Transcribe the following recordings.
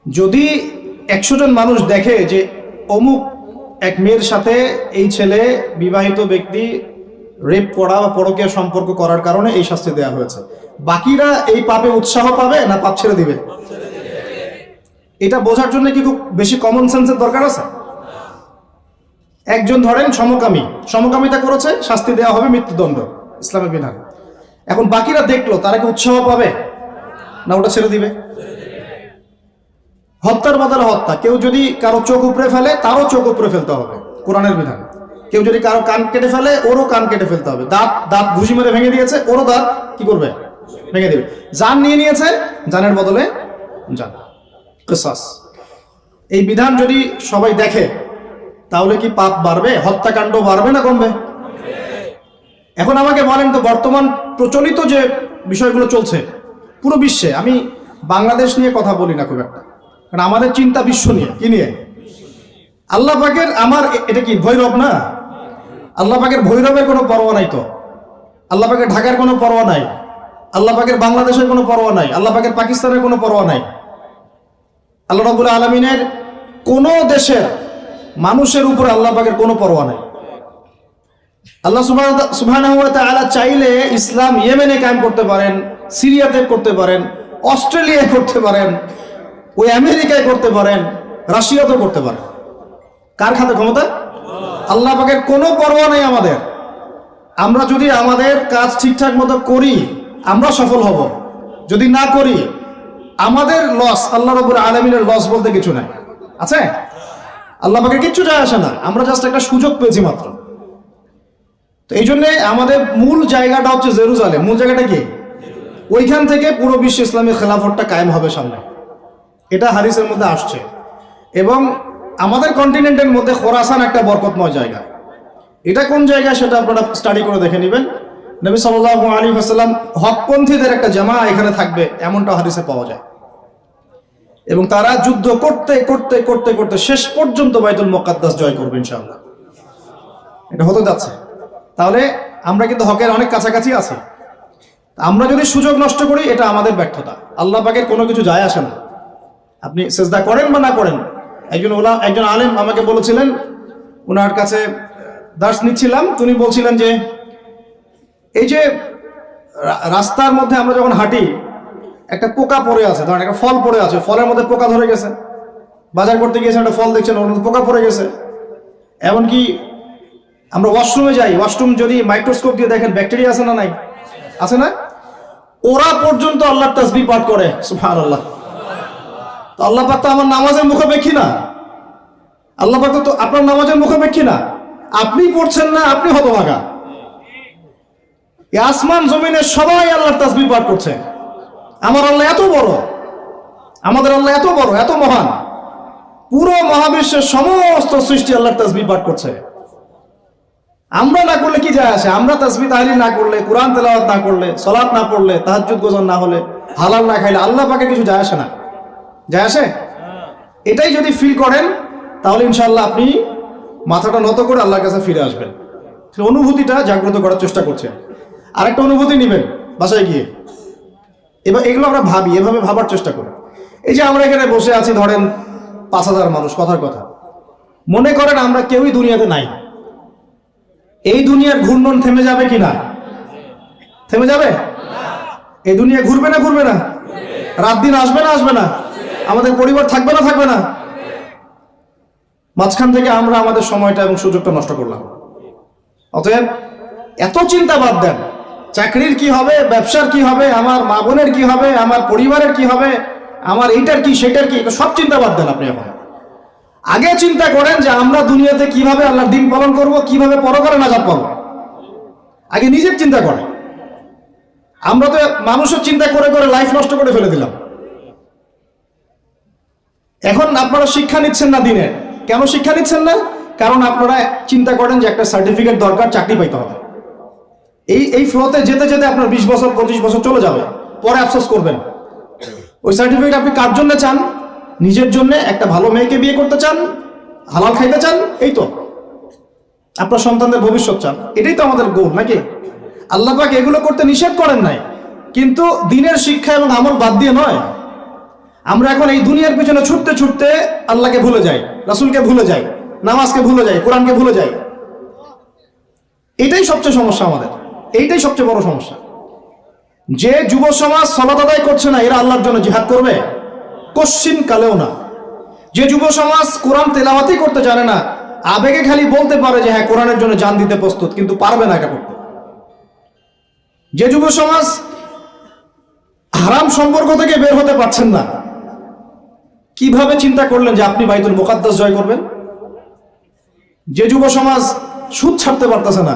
যদি 100 জন মানুষ দেখে যে অমুক এক মেয়ের সাথে এই ছেলে বিবাহিত ব্যক্তি রেপ করা বা পরকীয়া সম্পর্ক করার কারণে এই শাস্তি দেওয়া হয়েছে, বাকিরা এই পাপে উৎসাহ পাবে না পাপ ছেড়ে দিবে? এটা বোঝার জন্য কি খুব বেশি কমন সেন্সের দরকার আছে? একজন ধরেন সমকামিতা করেছে, শাস্তি দেওয়া হবে মৃত্যুদণ্ড, ইসলামের বিধান। এখন বাকিরা দেখলো, তারা কি উৎসাহ পাবে না ওটা ছেড়ে দিবে? হত্যার বদলে হত্যা, কেউ যদি কারো চোখ উপড়ে ফেলে তারও চোখ উপড়ে ফেলতে হবে, কোরআনের বিধান। কেউ যদি কারো কান কেটে ফেলে ওরও কান কেটে ফেলতে হবে। দাঁত ঘুষি মেরে ভেঙে দিয়েছে, ওরও দাঁত কি করবে? ভেঙে দেবে। জান নিয়ে নিয়েছে, জানের বদলে জান, কিসাস। এই বিধান যদি সবাই দেখে তাহলে কি পাপ বাড়বে? হত্যাকাণ্ড বাড়বে না কমবে? এখন আমাকে বলেন তো, বর্তমান প্রচলিত যে বিষয়গুলো চলছে পুরো বিশ্বে, আমি বাংলাদেশ নিয়ে কথা বলি না খুব একটা, কারণ আমাদের চিন্তা বিশ্ব নিয়ে। কি নিয়ে? আল্লাহ পাকের, আমার এটা কি ভৈরব না? আল্লাহ পাকের ভৈরবের কোনো পরোয়া নাই তো, আল্লাহ পাকের ঢাকার কোনো পরোয়া নাই, আল্লাহ পাকের বাংলাদেশের কোনো পরোয়া নাই, আল্লাহ পাকের পাকিস্তানের কোনো পরোয়া নাই। আল্লাহ রাব্বুল আলামিনের কোন দেশের মানুষের উপরে আল্লাহ পাকের কোনো পরোয়া নাই। আল্লাহ সুবহানাহু ওয়া তাআলা চাইলে ইসলাম ইয়েমেনে কায়েম করতে পারেন, সিরিয়াতে করতে পারেন, অস্ট্রেলিয়ায় করতে পারেন, ওই আমেরিকায় করতে পারেন, রাশিয়াতেও করতে পারেন। কার হাতে ক্ষমতা? আল্লাহ পাকের কোনো পরোয়া নেই আমাদের। আমরা যদি আমাদের কাজ ঠিকঠাক মতো করি আমরা সফল হব, যদি না করি আমাদের লস। আল্লাহ রাব্বুল আলামিনের লস বলতে কিছু নাই, আছে? আল্লাহ পাকের কিচ্ছু যায় আসে না, আমরা জাস্ট একটা সুযোগ পেয়েছি মাত্র। তো এই জন্যে আমাদের মূল জায়গাটা হচ্ছে জেরুজালেম। মূল জায়গাটা কি? ওইখান থেকে পুরো বিশ্ব ইসলামী খেলাফতটা কায়েম হবে সামনে, এটা হাদিসের মধ্যে আসছে। এবং আমাদের কন্টিনেন্টের মধ্যে খোরাসান একটা বরকতময় জায়গা। এটা কোন জায়গা সেটা আপনারা স্টাডি করে দেখে নেবেন। নবী সাল্লাল্লাহু আলাইহি ওয়াসাল্লাম হকপন্থীদের একটা জামা এখানে থাকবে, এমনটা হাদিসে পাওয়া যায়। এবং তারা যুদ্ধ করতে করতে করতে করতে শেষ পর্যন্ত বাইতুল মুকাদ্দাস জয় করবে ইনশাআল্লাহ। এটা হতে যাচ্ছে। তাহলে আমরা কিন্তু হকের অনেক কাছাকাছি আছি। আমরা যদি সুযোগ নষ্ট করি এটা আমাদের ব্যর্থতা, আল্লাহ পাকের কোনো কিছু যায় আসে না। আপনি সেজদা করেন বা না করেন। একজন আলেম আমাকে বলেছিলেন, ওনার কাছে দার্স নিচ্ছিলাম, তিনি বলছিলেন যে এই যে রাস্তার মধ্যে আমরা যখন হাঁটি একটা পোকা পড়ে আছে, ধরেন একটা ফল পড়ে আছে, ফলের মধ্যে পোকা ধরে গেছে, বাজার করতে গিয়েছেন একটা ফল দেখছেন ওর মধ্যে পোকা পড়ে গেছে। এমনকি আমরা ওয়াশরুমে যাই, ওয়াশরুম যদি মাইক্রোস্কোপ দিয়ে দেখেন ব্যাকটেরিয়া আছে না নাই? আছে না? ওরা পর্যন্ত আল্লাহর তাসবিহ পাঠ করে, সুবহানাল্লাহ। তো আল্লাহ পাক তো আমার নামাজের মুখাপেক্ষী না, আল্লাহ পাক তো আপনার নামাজের মুখাপেক্ষী না। আপনি পড়ছেন না, আপনি হতভাগা। এই আসমান জমিনে সবাই আল্লাহর তাসবিহ পাঠ করছে। আমার আল্লাহ এত বড়, আমাদের আল্লাহ এত বড়, এত মহান, পুরো মহাবিশ্বের সমস্ত সৃষ্টি আল্লাহর তাসবিহ পাঠ করছে। আমরা না করলে কি যায় আসে? আমরা তাসবিহ তাহলিল না করলে, কোরআন তেলাওয়াত না করলে, সালাত না পড়লে, তাহাজ্জুদ গোজন না হলে, হালাল না খাইলে আল্লাহ পাকে কিছু যায় আসে না? যায় আসে? এটাই যদি ফিল করেন তাহলে ইনশাআল্লাহ আপনি মাথাটা নত করে আল্লাহর কাছে ফিরে আসবেন। সেই অনুভূতিটা জাগ্রত করার চেষ্টা করছেন। আরেকটা অনুভূতি নেবেন বাসায় গিয়ে। এবার এগুলো আমরা ভাবি, এভাবে ভাবার চেষ্টা করি। এই যে আমরা এখানে বসে আছি, ধরেন 5000 মানুষ, কথার কথা, মনে করেন আমরা কেউই দুনিয়াতে নাই। এই দুনিয়ার ঘূর্ণন থেমে যাবে কি না? থেমে যাবে? এই দুনিয়া ঘুরবে না ঘুরবে না? রাত দিন আসবে না আসবে না? আমাদের পরিবার থাকবে না থাকবে না? মাঝখান থেকে আমরা আমাদের সময়টা এবং সুযোগটা নষ্ট করলাম। অতএব এত চিন্তা বাদ দেন, চাকরির কি হবে, ব্যবসার কি হবে, আমার মা বোনের কি হবে, আমার পরিবারের কি হবে, আমার এইটার কি সেটার কি, সব চিন্তা বাদ দেন। আপনি এখন আগে চিন্তা করেন যে আমরা দুনিয়াতে কিভাবে আল্লাহর দিন পালন করব, কিভাবে পরকালে নাজাত পাবো। আগে নিজের চিন্তা করেন। আমরা তো মানুষের চিন্তা করে করে লাইফ নষ্ট করে ফেলে দিলাম। এখন আপনারা শিক্ষা নিচ্ছেন না দিনের। কেন শিক্ষা নিচ্ছেন না? কারণ আপনারা চিন্তা করেন যে একটা সার্টিফিকেট দরকার, চাকরি পাইতে হবে। এই ফ্লোতে যেতে যেতে আপনার 20 বছর 25 বছর চলে যাবে, পরে আফসোস করবেন। ওই সার্টিফিকেট আপনি কার জন্য চান? নিজের জন্য, একটা ভালো মেয়েকে বিয়ে করতে চান, হালাল খাইতে চান, এই তো আপনার সন্তানদের ভবিষ্যৎ চান। এটাই তো আমাদের গোল, নাকি? আল্লাহ পাক এগুলো করতে নিষেধ করেন নাই, কিন্তু দিনের শিক্ষা এবং আমল বাদ দিয়ে নয়। আমরা এখন এই দুনিয়ার পিছনে ছুটতে ছুটতে আল্লাহকে ভুলে যাই, রাসূলকে ভুলে যাই, নামাজকে ভুলে যাই, কোরআনকে ভুলে যাই। এটাই সবচেয়ে সমস্যা আমাদের, এইটাই সবচেয়ে বড় সমস্যা। যে যুব সমাজ সালাত আদায় করছে না, এরা আল্লাহর জন্য জিহাদ করবে? কশ্চিন কালেও না। যে যুব সমাজ কোরআন তেলাওয়াতই করতে জানে না, আবেগে খালি বলতে পারে যে হ্যাঁ কোরআনের জন্য জান দিতে প্রস্তুত, কিন্তু পারবে না এটা করতে। যে যুব সমাজ হারাম সম্পর্ক থেকে বের হতে পারছেন না, কিভাবে চিন্তা করলেন যে আপনি বাইতুল মুকাদ্দাস জয় করবেন? যে যুব সমাজ সুদ ছাড়তে পারতেছে না,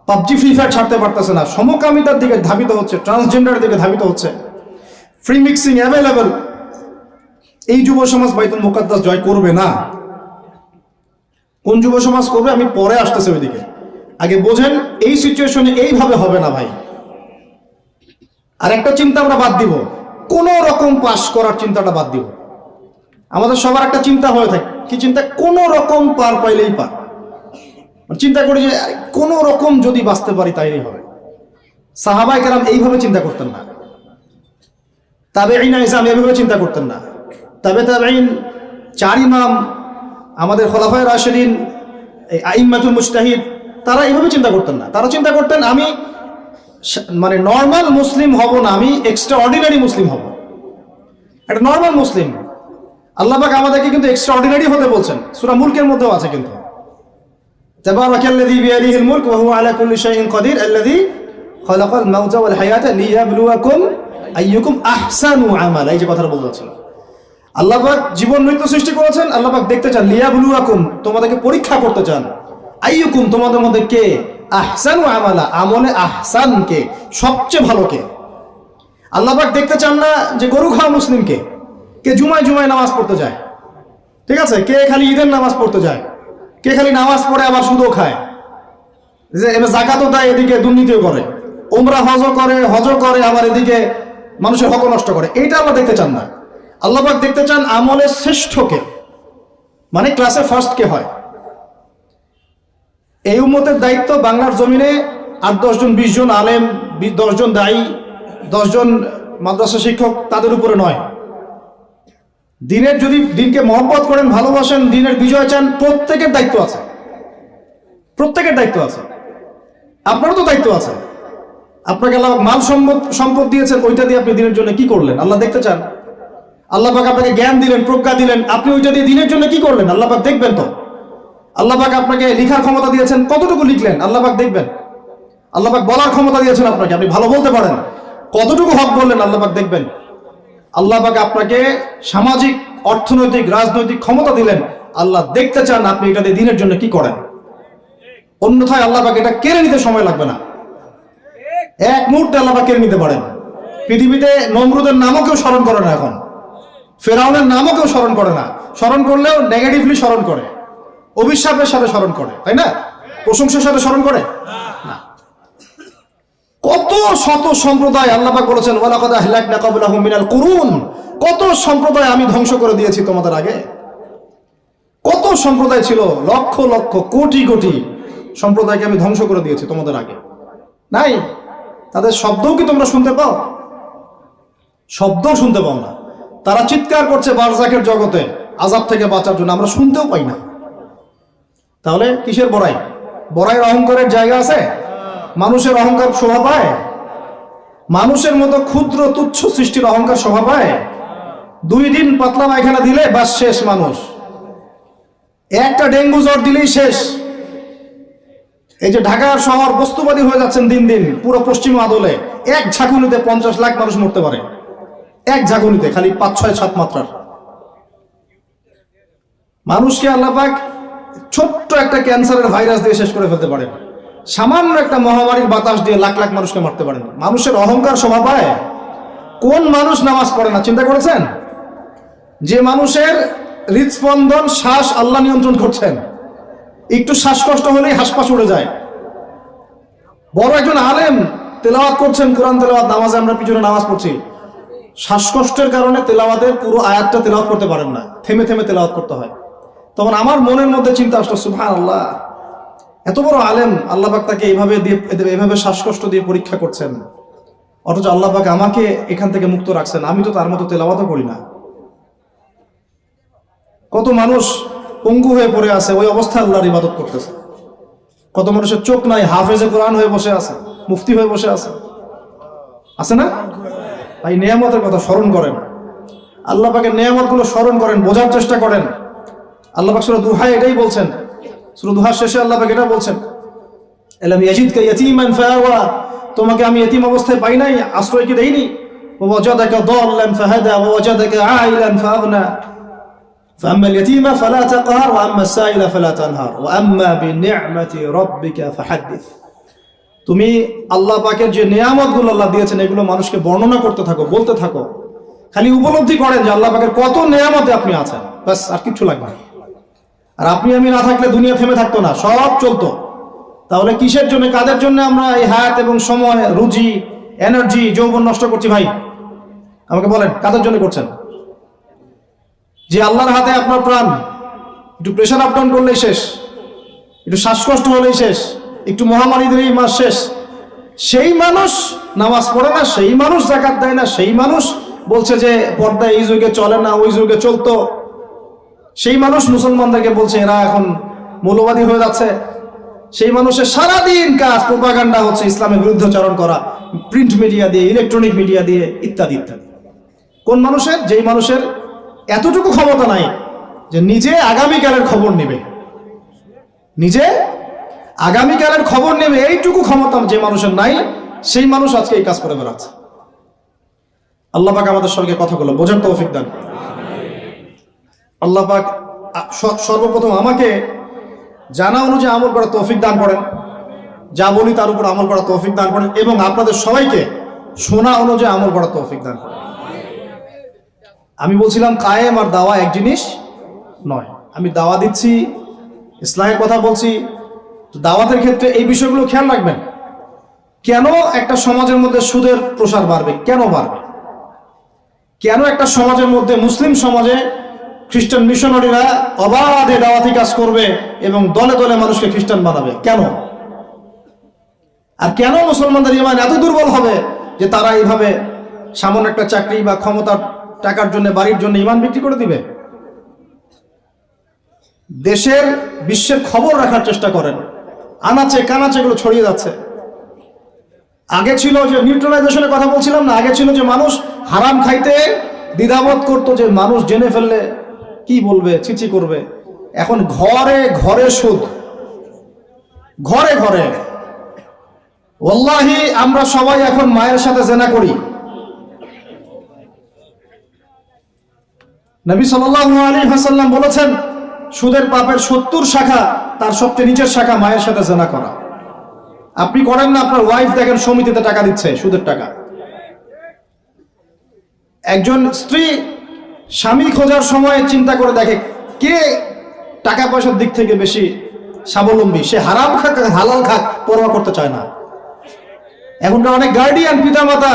পাবজি ফ্রি ফায়ার ছাড়তে পারতেছে না, সমকামিতার দিকে ধাবিত হচ্ছে, ট্রান্সজেন্ডার দিকে ধাবিত হচ্ছে, ফ্রি মিক্সিং অ্যাভেলেবল, এই যুব সমাজ বাইতুল মুকাদ্দাস জয় করবে না। কোন যুব সমাজ করবে আমি পরে আসতেছি ওইদিকে। আগে বোঝেন এই সিচুয়েশনে এইভাবে হবে না ভাই। আর একটা চিন্তা আমরা বাদ দিব, কোন রকম পাস করার চিন্তাটা বাদ দিব। আমাদের সবার একটা চিন্তা হয়ে থাকে, কি চিন্তা? কোন রকম পার পাইলেই পার। চিন্তা করি যে কোন রকম যদি বাঁচতে পারি তাইলেই হবে। সাহাবায়ে কেরাম এইভাবে চিন্তা করতেন না, তাবেঈন ইসলাম এইভাবে চিন্তা করতেন না, তাবেঈন, চার ইমাম, আমাদের খোলাফায়ে রাশিদিন, আইম্মাতুল মুজতাহিদ, তারা এইভাবে চিন্তা করতেন না। তারা চিন্তা করতেন আমি মানে নর্মাল মুসলিম হব না, আমি এক্সট্রা অর্ডিনারি মুসলিম হব। একটা নর্মাল মুসলিম, আল্লাহ পাক আমাদেরকে কিন্তু এক্সট্রা অর্ডিনারি হতে বলছেন, সূরা মুলকের মধ্যেও আছে কিন্তু, তাবারাকাল্লাযী বিয়াদিহিল মুলক ওয়া হুয়া আলা কুল্লি শাইইন কাদির আল্লাযী খালাকাল মাউতা ওয়াল হায়াতা লিয়াবলুয়াকুম আইয়ুকুম আহসানু আমালা। এই যে কথাটা বলছেন, আল্লাহ পাক জীবন মৃত্যু সৃষ্টি করেছেন, আল্লাহ পাক দেখতে চান, লিয়াবলুয়াকুম তোমাদেরকে পরীক্ষা করতে চান, আইয়ুকুম তোমাদের মধ্যে কে, আহসানু আমালা আমলে আহসান কে, সবচেয়ে ভালো কে। আল্লাহ পাক দেখতে চান না যে গরু খাওয়া মুসলিম কে, কে জুমায় জুমায় নামাজ পড়তে যায়, ঠিক আছে, কে খালি ঈদের নামাজ পড়তে যায়, কে খালি নামাজ পড়ে আবার সুদও খায়, যে এবার যাকাতও দেয়, এদিকে দুর্নীতিও করে, উমরা হজ করে আবার এদিকে মানুষের হক নষ্ট করে। এইটা আল্লাহ দেখতে চান না। আল্লাহ পাক দেখতে চান আমলে শ্রেষ্ঠকে, মানে ক্লাসে ফার্স্ট কে হয়। এই উম্মতের দায়িত্ব বাংলার জমিনে 8-10 জন 20 জন আলেম, 10 জন দায়ী, 10 জন মাদ্রাসা শিক্ষক, তাদের উপরে নয়। দিনের যদি দিনকে মহব্বত করেন, ভালোবাসেন, দিনের বিজয় চান, প্রত্যেকের দায়িত্ব আছে, প্রত্যেকের দায়িত্ব আছে। আপনারও তো দায়িত্ব আছে। আপনাকে আল্লাহ মাল সম্পদ দিয়েছেন, ওইটা দিয়ে আপনি দিনের জন্য কি করলেন আল্লাহ দেখতে চান। আল্লাহ পাক আপনাকে জ্ঞান দিলেন, প্রজ্ঞা দিলেন, আপনি ওইটা দিয়ে দিনের জন্য কি করলেন আল্লাহ পাক দেখবেন তো। আল্লাহ পাক আপনাকে লেখার ক্ষমতা দিয়েছেন, কতটুকু লিখলেন আল্লাহ পাক দেখবেন। আল্লাহ পাক বলার ক্ষমতা দিয়েছেন আপনাকে, আপনি ভালো বলতে পারেন, কতটুকু হক বললেন আল্লাহ পাক দেখবেন। আল্লাহ পাক আপনাকে সামাজিক, অর্থনৈতিক, রাজনৈতিক ক্ষমতা দিলেন, আল্লাহ দেখতে চান আপনি এটা দিয়ে দিনের জন্য কি করেন। অন্যথায় আল্লাহ পাক এটা কেড়ে নিতে সময় লাগবে না, এক মুহূর্তে আল্লাহ পাক কেড়ে নিতে পারেন। পৃথিবীতে নমরুদের নামও কেউ স্মরণ করে না, এখন ফেরাউনের নামও কেউ স্মরণ করে না, স্মরণ করলেও নেগেটিভলি স্মরণ করে, অভিশাপের সাথে স্মরণ করে, তাই না? প্রশংসার সাথে স্মরণ করে না। কত শত সম্প্রদায় আল্লাহ পাক বলেছেন ওয়ালাকাদ আহলাকনা ক্বাবলাহুম মিনাল কুরুন, কত সম্প্রদায় আমি ধ্বংস করে দিয়েছি তোমাদের আগে। কত সম্প্রদায় ছিল, লক্ষ লক্ষ কোটি কোটি সম্প্রদায়কে আমি ধ্বংস করে দিয়েছি তোমাদের আগে। নাই, তাদের শব্দও কি তোমরা শুনতে পাও? শব্দও শুনতে পাও না। তারা চিৎকার করছে বারজাখের জগতে আযাব থেকে বাঁচার জন্য, আমরা শুনতেও পাই না। তাহলে কিসের বড়াই? বড়াইয়ের অহংকারের জায়গা আছে? মানুষের অহংকার শোভা পায়? মানুষের মতো ক্ষুদ্র তুচ্ছ সৃষ্টির অহংকার শোভা পায়? 2 দিন পাতলা পায়খানা দিলে বাস শেষ মানুষ, একটা ডেঙ্গু জ্বর দিলেই শেষ। এই যে ঢাকার শহর বস্তুবাদী হয়ে যাচ্ছেন দিন দিন, পুরো পশ্চিম আদলে এক ঝাঁকুনিতে 50 লাখ মানুষ মরতে পারে, এক ঝাঁকুনিতে, খালি 5-6-7 মাত্রার মানুষকে আল্লাহ পাক ছোট্ট একটা ক্যান্সারের ভাইরাস দিয়ে শেষ করে ফেলতে পারেন, সামান্য একটা মহামারীর বাতাস দিয়ে লাখ লাখ মানুষকে মারতে পারেন। মানুষের অহংকার শোভা পায়? কোন মানুষ নামাজ পড়ে না চিন্তা করেছেন? যে মানুষের হৃদস্পন্দন, শ্বাস আল্লাহ নিয়ন্ত্রণ করছেন, একটু শ্বাসকষ্ট হলেই হাসপাস উড়ে যায়। বড় একজন আলেম তেলাওয়াত করছেন, কোরআন তেলাওয়াত, নামাজে আমরা পিছনে নামাজ পড়ছি, শ্বাসকষ্টের কারণে তেলাওয়াতের পুরো আয়াতটা তেলাওয়াত করতে পারেন না, থেমে থেমে তেলাওয়াত করতে হয়। তখন আমার মনের মধ্যে চিন্তা আসলো, সুবহানাল্লাহ, এত বড় আলেম, আল্লাহ পাক তাকে এইভাবে শ্বাসকষ্ট দিয়ে পরীক্ষা করছেন, অথচ আল্লাহ পাক আমাকে এখান থেকে মুক্ত রাখছেন, আমি তো তার মতো তেলাওয়াতও করি না। কত মানুষ পঙ্গু হয়ে পড়ে আছে, ওই অবস্থায় আল্লাহর ইবাদত করতেছে। কত মানুষের চোখ নাই, হাফেজে কোরআন হয়ে বসে আছে, মুফতি হয়ে বসে আছে, আছে না ভাই? নেয়ামতের কথা স্মরণ করেন, আল্লাহ পাকের নেয়ামতগুলো স্মরণ করেন, বোঝার চেষ্টা করেন। আল্লাহ পাক সূরা দুহা এটাই বলছেন, সূরা দুহার শেষে আল্লাহ পাক এটা বলছেন, আলাম ইয়াজিদকা ইয়াতীমান ফাআওয়া, তোমাকে আমি ইতিম অবস্থায় পাই নাই, আশ্রয় কি দেইনি? ওয়া ওয়াজাদাকা দাল্লান ফাহাদা ওয়া ওয়াজাদাকা আইলান ফাআগনা ফাআম্মা আল-ইয়াতীমা ফালা তাকহার ওয়া আম্মা আস-সাইলা ফালা তানহার ওয়া আম্মা বিনি'মাতি রাব্বিকা ফাহাদ্দিস। তুমি আল্লাহ পাকের যে নিয়ামতগুলো আল্লাহ দিয়েছেন এগুলো মানুষকে বর্ণনা করতে থাকো, বলতে থাকো, খালি উপলব্ধি করেন যে আল্লাহ পাকের কত নিয়ামতে আপনি আছেন, বাস আর কিছু লাগবে না। আর আপনি আমি না থাকলে দুনিয়া থেমে থাকতো না, সব চলতো। তাহলে কিসের জন্য, কাদের জন্য আমরা এই হায়াত এবং সময়, রুজি, এনার্জি, যৌবন নষ্ট করছি ভাই? আমাকে বলেন, কাদের জন্য করছেন? যে আল্লাহর হাতে আপনার প্রাণ, একটু প্রেশার আপ ডাউন করলেই শেষ, একটু শ্বাসকষ্ট হলেই শেষ, একটু মহামারী দিলেই মাস শেষ। সেই মানুষ নামাজ পড়ে না, সেই মানুষ যাকাত দেয় না, সেই মানুষ বলছে যে পর্দা এই যুগে চলে না, ওই যুগে চলতো। সেই মানুষ মুসলমানদেরকে বলছে এরা এখন মৌলবাদী হয়ে যাচ্ছে। সেই মানুষের সারাদিন কাজ প্রোপাগান্ডা হচ্ছে, ইসলামের বিরুদ্ধাচরণ করা, প্রিন্ট মিডিয়া দিয়ে, ইলেকট্রনিক মিডিয়া দিয়ে, ইত্যাদি ইত্যাদি। কোন মানুষের? যেই মানুষের এতটুকু ক্ষমতা নাই যে নিজে আগামীকালের খবর নেবে, নিজে আগামীকালের খবর নেবে, এইটুকু ক্ষমতা যে মানুষের নাই, সেই মানুষ আজকে এই কাজ করে বেড়াচ্ছে। আল্লাহ পাক আমাদের সঙ্গে কথাগুলো বোঝার তৌফিক দান। আল্লাহ পাক সর্বপ্রথম আমাকে জানা অনুযায়ী আমল করার তৌফিক দান করেন, যা বলি তার উপর আমল করার তৌফিক দান করেন, এবং আপনাদের সবাইকে শোনা অনুযায়ী আমল করার তৌফিক দান করেন। আমি বলছিলাম কায়েম আর দাওয়া এক জিনিস নয়। আমি দাওয়া দিচ্ছি, ইসলামের কথা বলছি, তো দাওয়াতের ক্ষেত্রে এই বিষয়গুলো খেয়াল রাখবেন। কেন একটা সমাজের মধ্যে সুদের প্রসার বাড়বে? কেন বাড়বে? কেন একটা সমাজের মধ্যে, মুসলিম সমাজে খ্রিস্টান মিশনারিরা অবাধে দাওয়াতি কাজ করবে এবং দলে দলে মানুষকে খ্রিস্টান বানাবে? কেন? আর কেন মুসলমানদের ঈমান এত দুর্বল হবে যে তারা এইভাবে সামান্য একটা চাকরি বা ক্ষমতার টাকার জন্য, বাড়ির জন্য ঈমান বিক্রি করে দিবে? দেশের, বিশ্বের খবর রাখার চেষ্টা করেন। আনাচে কানাচে এগুলো ছড়িয়ে যাচ্ছে। আগে ছিল যে নিউট্রালাইজেশনের কথা বলছিলাম না, আগে ছিল যে মানুষ হারাম খাইতে দ্বিধাবোধ করতো, যে মানুষ জেনে ফেললে কি বলবে, চিচি করবে। এখন ঘরে ঘরে সুদ, ঘরে ঘরে। ওয়াল্লাহি আমরা সবাই এখন মায়ের সাথে জেনা করি। নবী সাল্লাল্লাহু আলাইহি ওয়াসাল্লাম বলেছেন সুদের পাপের 70 শাখা, তার সবচেয়ে নিচের শাখা মায়ের সাথে জেনা করা। আপনি করেন না? আপনার ওয়াইফ দেখেন সমিতিতে টাকা দিচ্ছে, সুদের টাকা। একজন স্ত্রী স্বামী খোঁজার সময় চিন্তা করে দেখে কে টাকা পয়সার দিক থেকে বেশি স্বাবলম্বী, সে হারাম খাক হালাল খাক পরোয়া করতে চায় না। এখনকার অনেক গার্ডিয়ান, পিতামাতা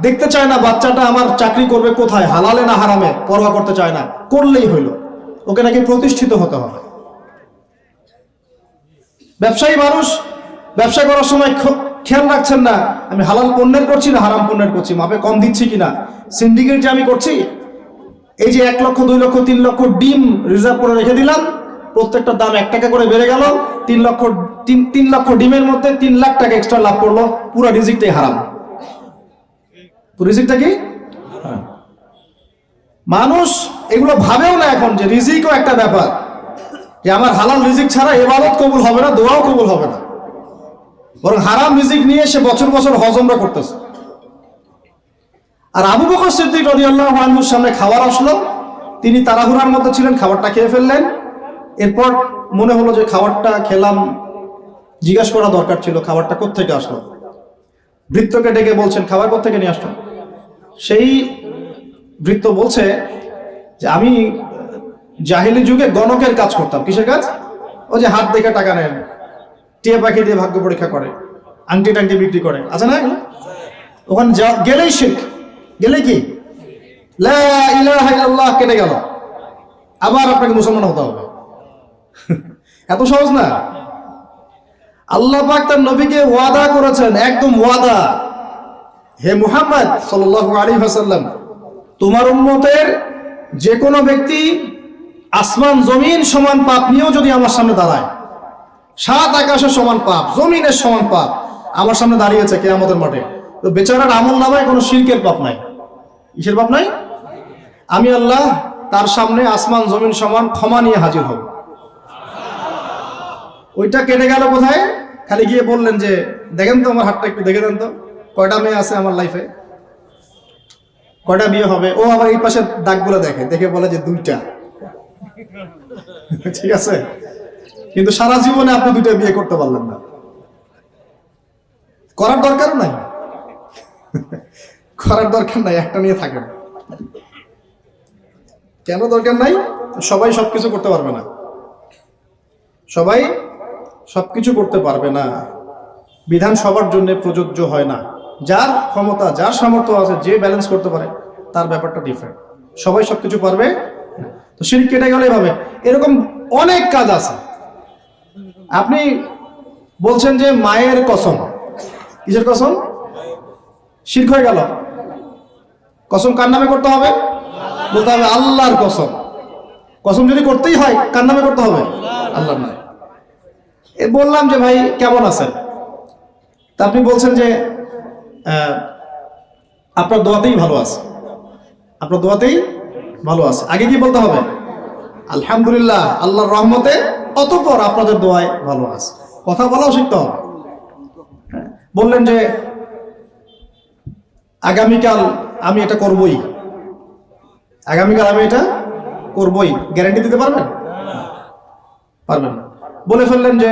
দেখতে চায় না বাচ্চাটা আমার চাকরি করবে কোথায়, হালালে না হারামে, পরোয়া করতে চায় না, করলেই হইল, ওকে নাকি প্রতিষ্ঠিত হতে হবে। ব্যবসায়ী মানুষ ব্যবসা করার সময় খেয়াল রাখছেন না আমি হালাল পণ্যের করছি না হারাম পণ্যের করছি, মাপে কম দিচ্ছি কিনা, সিন্ডিকেট যে আমি করছি, এই যে 1 লক্ষ 2 লক্ষ 3 লক্ষ ডিম রিজার্ভ করে রেখে দিলাম, প্রত্যেকটা দাম 1 টাকা করে বেড়ে গেল, 3 লক্ষ ডিমের মধ্যে 3 লাখ টাকা এক্সট্রা লাভ করলো, পুরো রিজিকটাই হারাম। রিজিকটা কি? মানুষ এগুলো ভাবেও না এখন যে রিজিকও একটা ব্যাপার, যে আমার হালাল রিজিক ছাড়া ইবাদত কবুল হবে না, দোয়াও কবুল হবে না। বরং হারাম রিজিক নিয়ে সে বছর বছর হজ উমরা করতেছে। আর আবু বকর সিদ্দিক রাদিয়াল্লাহু আনহুর সামনে খাবার আসলো, তিনি তাড়াহুড়ার মধ্যে ছিলেন, খাবারটা খেয়ে ফেললেন। এরপর মনে হলো যে খাবারটা খেলাম, জিজ্ঞাসা করা দরকার ছিল খাবারটা কোত্থেকে আসলো। ভৃত্যকে ডেকে বলছেন খাবার কোত্থেকে নিয়ে আসলো? সেই ভৃত্য বলছে যে আমি জাহেলি যুগে গণকের কাজ করতাম। কিসের কাজ? ও যে হাত দেখে টাকা নেন, টিয়া পাখি দিয়ে ভাগ্য পরীক্ষা করে, আংটি টাংটি বিক্রি করে, আছে না? ওখানে গেলেই শিরক, গেলে কি লা ইলাহা ইল্লাল্লাহ কেটে গেল, আবার আপনাকে মুসলমান হতে হবে। এত সহজ না। আল্লাহ পাক তার নবীকে ওয়াদা করেছেন, একদম ওয়াদা, হে মুহাম্মদ সাল্লাল্লাহু আলাইহি ওয়াসাল্লাম, তোমার উম্মতের যে কোনো ব্যক্তি আসমান জমিন সমান পাপ নিয়েও যদি আমার সামনে দাঁড়ায়, 7 আকাশের সমান পাপ, জমিনের সমান পাপ আমার সামনে দাঁড়িয়েছে কিয়ামতের মাঠে, তো বেচারার আমল নামায় কোনো শিরকের পাপ নাই। কিসের পাপ নাই? আমি আল্লাহ তার সামনে আসমান জমিন সমান ক্ষমা নিয়ে হাজির হব। ওইটা কেটে গেল কোথায়? খালি গিয়ে বললেন যে দেখেন তো আমার হাতটা একটু দেখে দেন তো, কয়টা মেয়ে আছে আমার লাইফে, কয়টা বিয়ে হবে। ও আবার এই পাশে দাগগুলো দেখে, দেখে বলে যে 2টা। ঠিক আছে, কিন্তু সারা জীবনে আপনি 2টা বিয়ে করতে পারলেন না। করার দরকার নাই, করার দরকার নাই, একটা নিয়ে থাকেন। কেন দরকার নাই? সবাই সবকিছু করতে পারবে না, সবাই সবকিছু করতে পারবে না। বিধান সবার জন্য প্রযোজ্য হয় না। যার ক্ষমতা, যার সামর্থ্য আছে, যে ব্যালেন্স করতে পারে, তার ব্যাপারটা ডিফারেন্ট। সবাই সবকিছু পারবে তো শিরক কেটে গেলে এভাবে। এরকম অনেক কাজ আছে। আপনি বলছেন যে মায়ের কসম, কিসের কসম? শিরক হয়ে গেল। কসম কার নামে করতে হবে? বলতে হবে আল্লাহর কসম। কসম যদি করতেই হয় কার নামে করতে হবে? আল্লাহর নামে। বললাম যে ভাই কেমন আছেন, তা আপনি বলছেন যে আপনার দোয়াতেই ভালো আছে, আপনার দোয়াতেই ভালো আছে। আগে কি বলতে হবে? আলহামদুলিল্লাহ, আল্লাহর রহমতে, অতঃপর আপনাদের দোয়ায় ভালো আছে। কথা বলাও শিখতে হবে। বললেন যে আগামীকাল আমি এটা করবই, আগামীকাল আমি এটা করবই, গ্যারান্টি দিতে পারবেন? পারবেন না। বলে ফেললেন যে